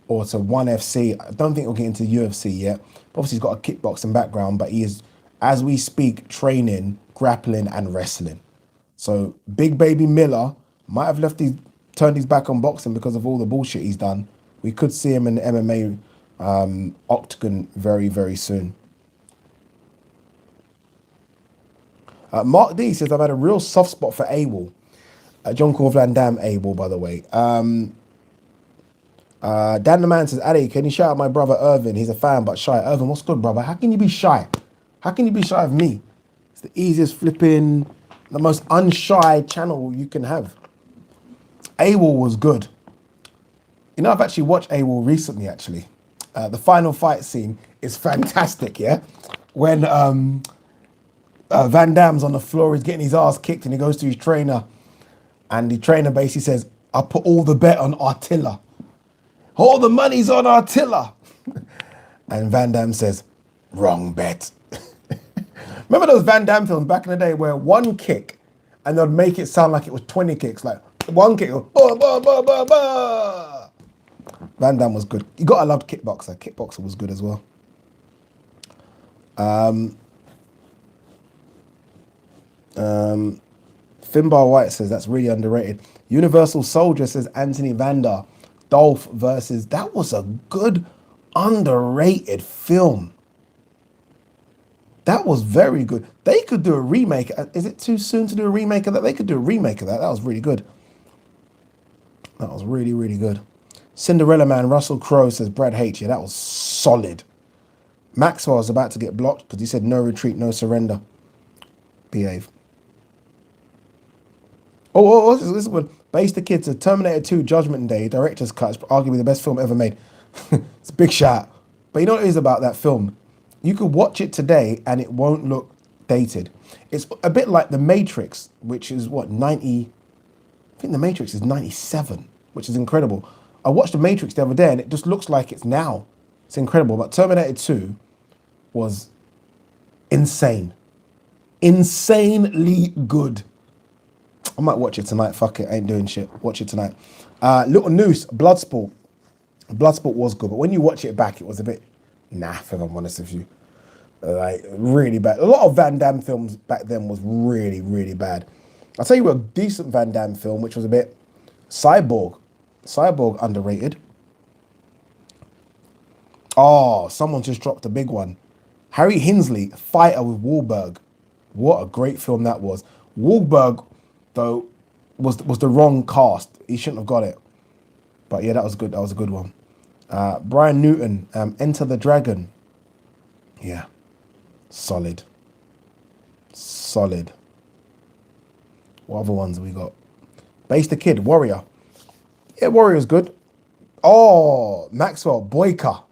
or to ONE FC. I don't think he'll get into UFC yet. Obviously, he's got a kickboxing background, but he is, as we speak, training, grappling, and wrestling. So, Big Baby Miller might have turned his back on boxing because of all the bullshit he's done. We could see him in the MMA octagon very, very soon. Mark D says, I've had a real soft spot for AWOL. John Claude Van Damme AWOL, by the way. Dan the Man says, Addy, can you shout out my brother Irvin? He's a fan, but shy. Irvin, what's good, brother? How can you be shy? How can you be shy of me? It's the easiest flipping, the most unshy channel you can have. AWOL was good. You know, I've actually watched AWOL recently, actually. The final fight scene is fantastic, yeah? When Van Damme's on the floor, he's getting his ass kicked, and he goes to his trainer, and the trainer basically says, I put all the bet on Attila. All the money's on Attila. And Van Damme says, wrong bet. Remember those Van Damme films back in the day where one kick, and they'd make it sound like it was 20 kicks, like one kick, bah, bah, bah, bah, bah. Van Damme was good. You gotta love Kickboxer. Kickboxer was good as well. Finbar White says that's really underrated. Universal Soldier says Anthony Vanda. Dolph versus, that was a good underrated film. That was very good. They could do a remake. Is it too soon to do a remake of that? They could do a remake of that. That was really good. That was really, really good. Cinderella Man, Russell Crowe says Brad hates you. That was solid. Maxwell was about to get blocked because he said no retreat, no surrender. Behave. This one. Base the Kids, Terminator 2 Judgment Day, director's cut, is arguably the best film ever made. It's a big shout. But you know what it is about that film? You could watch it today and it won't look dated. It's a bit like The Matrix, which is what, 90... I think The Matrix is 97. which is incredible. I watched The Matrix the other day, and it just looks like it's now. It's incredible. But Terminator 2 was insane. Insanely good. I might watch it tonight. Fuck it, I ain't doing shit. Watch it tonight. Little Noose, Bloodsport. Bloodsport was good, but when you watch it back, it was a bit naff, if I'm honest with you. Like, really bad. A lot of Van Damme films back then was really, really bad. I'll tell you a decent Van Damme film, which was a bit Cyborg. Cyborg underrated. Oh, someone just dropped a big one. Harry Hinsley, Fighter with Wahlberg. What a great film that was. Wahlberg, though, was the wrong cast. He shouldn't have got it. But yeah, that was good. That was a good one. Brian Newton, Enter the Dragon. Yeah. Solid. Solid. What other ones have we got? Base the Kid, Warrior. Yeah, Warrior's good. Oh, Maxwell, Boyka.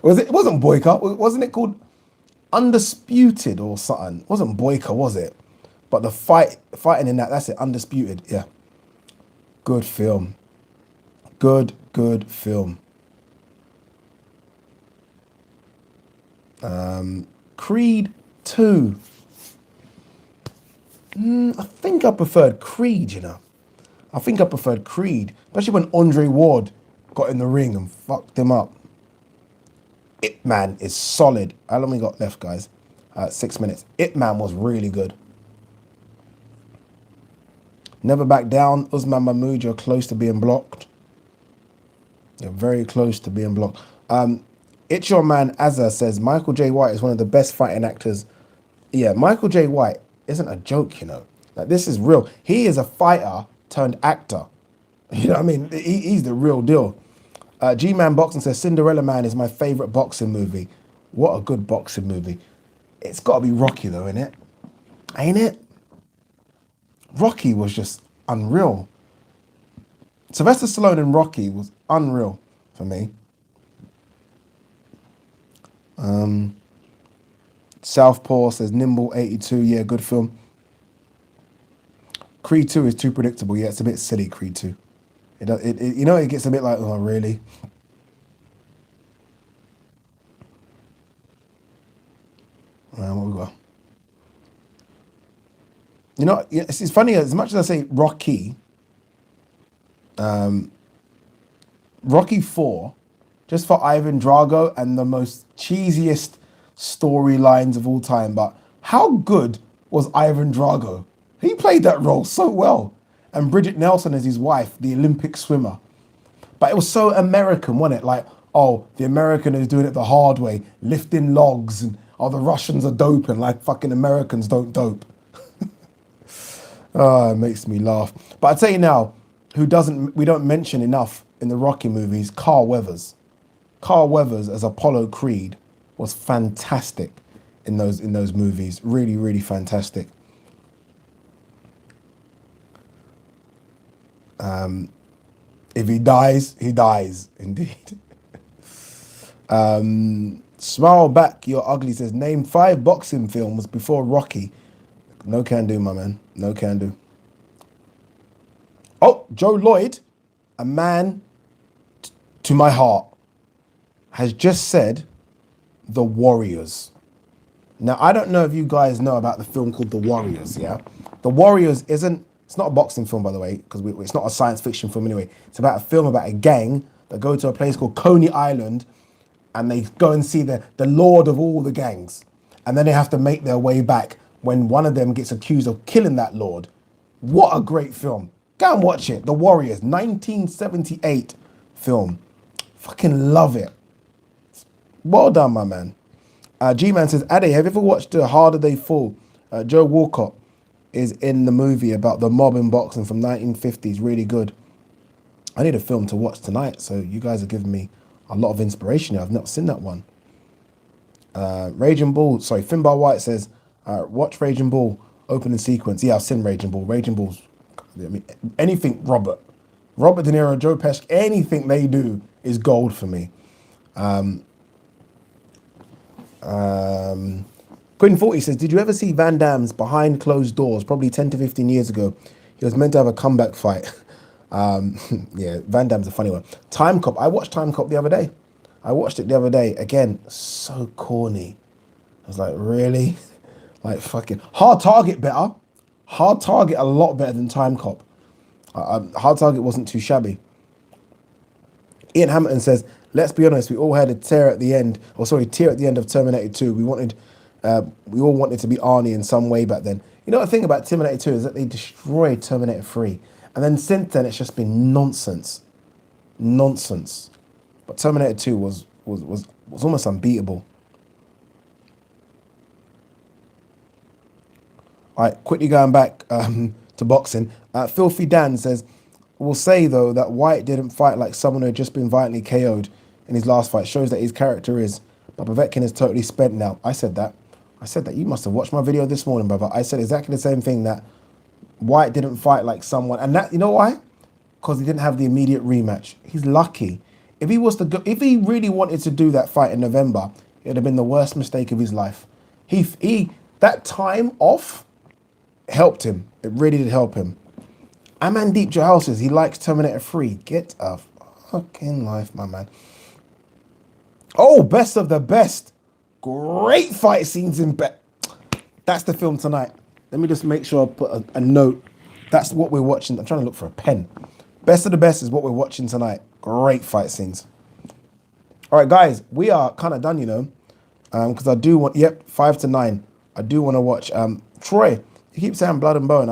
It wasn't Boyka. Wasn't it called Undisputed or something? It wasn't Boyka, was it? But the fighting in that's it, Undisputed. Yeah. Good film. Good film. Creed 2. I think I preferred Creed, you know. I think I preferred Creed, especially when Andre Ward got in the ring and fucked him up. Ip Man is solid. How long we got left, guys? 6 minutes. Ip Man was really good. Never Back Down. Usman Mahmood, you're close to being blocked. You're very close to being blocked. It's Your Man Azza says, Michael J. White is one of the best fighting actors. Yeah, Michael J. White isn't a joke, you know. Like, this is real. He is a fighter turned actor. You know what I mean? He's the real deal. G-Man Boxing says, Cinderella Man is my favorite boxing movie. What a good boxing movie. It's got to be Rocky, though, isn't it? Ain't it? Rocky was just unreal. Sylvester Stallone in Rocky was unreal for me. Southpaw says Nimble 82. Yeah, good film. Creed 2 is too predictable. Yeah, it's a bit silly, Creed 2. It gets a bit like, oh, really? What we got? You know, it's funny, as much as I say Rocky, Rocky 4, just for Ivan Drago and the most cheesiest storylines of all time, but how good was Ivan Drago? He played that role so well. And Bridget Nelson as his wife, the Olympic swimmer. But it was so American, wasn't it? Like, oh, the American is doing it the hard way, lifting logs, and oh, the Russians are doping like fucking Americans don't dope. Oh, it makes me laugh. But I'll tell you now, we don't mention enough in the Rocky movies, Carl Weathers. Carl Weathers as Apollo Creed was fantastic in those movies. Really, really fantastic. If he dies, he dies, indeed. Smile Back, You're Ugly says, name 5 boxing films before Rocky. No can do, my man. No can do. Oh, Joe Lloyd, a man to my heart, has just said The Warriors. Now, I don't know if you guys know about the film called The Warriors, yeah? The Warriors it's not a boxing film, by the way, because it's not a science fiction film anyway. It's about a film about a gang that go to a place called Coney Island, and they go and see the lord of all the gangs. And then they have to make their way back when one of them gets accused of killing that lord. What a great film. Go and watch it. The Warriors, 1978 film. Fucking love it. Well done, my man. G-Man says, Ade, have you ever watched The Harder They Fall? Joe Walcott is in the movie about the mob in boxing from 1950s. Really good. I need a film to watch tonight, so you guys are giving me a lot of inspiration here. I've not seen that one. Finbar White says, watch Raging Bull opening sequence. Yeah, I've seen Raging Bull. Raging Bull's, I mean, anything Robert De Niro, Joe Pesci, anything they do is gold for me. Quinn 40 says, did you ever see Van Damme's Behind Closed Doors? Probably 10 to 15 years ago. He was meant to have a comeback fight. Yeah, Van Damme's a funny one. Time Cop. I watched Time Cop the other day. I watched it the other day. Again, so corny. I was like, really? Like fucking Hard Target better. Hard Target a lot better than Time Cop. Hard Target wasn't too shabby. Ian Hamilton says, let's be honest, we all had a tear at the end, tear at the end of Terminator 2. We all wanted to be Arnie in some way back then. You know, the thing about Terminator 2 is that they destroyed Terminator 3. And then since then, it's just been nonsense. Nonsense. But Terminator 2 was almost unbeatable. All right, quickly going back to boxing. Filthy Dan says, we'll say, though, that Whyte didn't fight like someone who had just been violently KO'd in his last fight. Shows that his character is. But Povetkin is totally spent now. I said that. You must have watched my video this morning, brother. I said exactly the same thing, that Whyte didn't fight like someone. And that, you know why? Because he didn't have the immediate rematch. He's lucky. If he really wanted to do that fight in November, it would have been the worst mistake of his life. That time off helped him. It really did help him. Amandeep Johal says he likes Terminator 3. Get a fucking life, my man. Oh, best of the best. Great fight scenes in That's the film tonight. Let me just make sure I put a note. That's what we're watching. I'm trying to look for a pen. Best of the best is what we're watching tonight. Great fight scenes. All right, guys, we are kind of done, you know, because I do want, 5 to 9. I do want to watch Troy. He keeps saying Blood and Bone.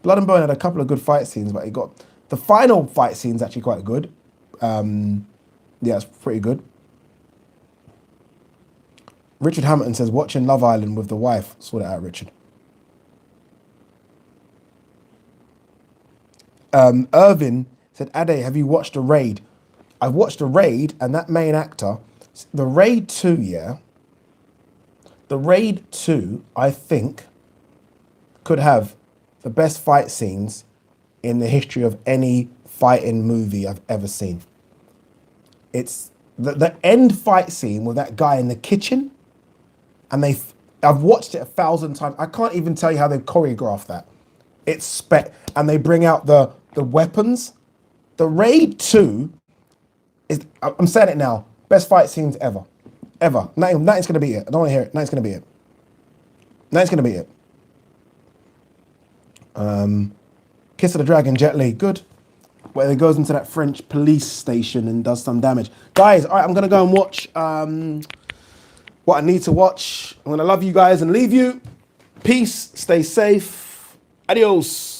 Blood and Bone had a couple of good fight scenes, but the final fight scene's actually quite good. Yeah, it's pretty good. Richard Hamilton says, watching Love Island with the wife. Sort it out, Richard. Irvin said, Ade, have you watched The Raid? I've watched The Raid, and that main actor, The Raid 2, yeah. The Raid 2, I think, could have the best fight scenes in the history of any fighting movie I've ever seen. It's the end fight scene with that guy in the kitchen, and I've watched it 1,000 times. I can't even tell you how they choreographed that. It's and they bring out the weapons. The Raid 2 is, I'm saying it now, best fight scenes ever. Ever. Nothing's going to beat it. I don't want to hear it. Nothing's going to beat it. Nothing's going to beat it. Kiss of the Dragon, Jet Li, good. Where he goes into that French police station and does some damage. Guys, all right, I'm going to go and watch what I need to watch. I'm going to love you guys and leave you. Peace. Stay safe. Adios.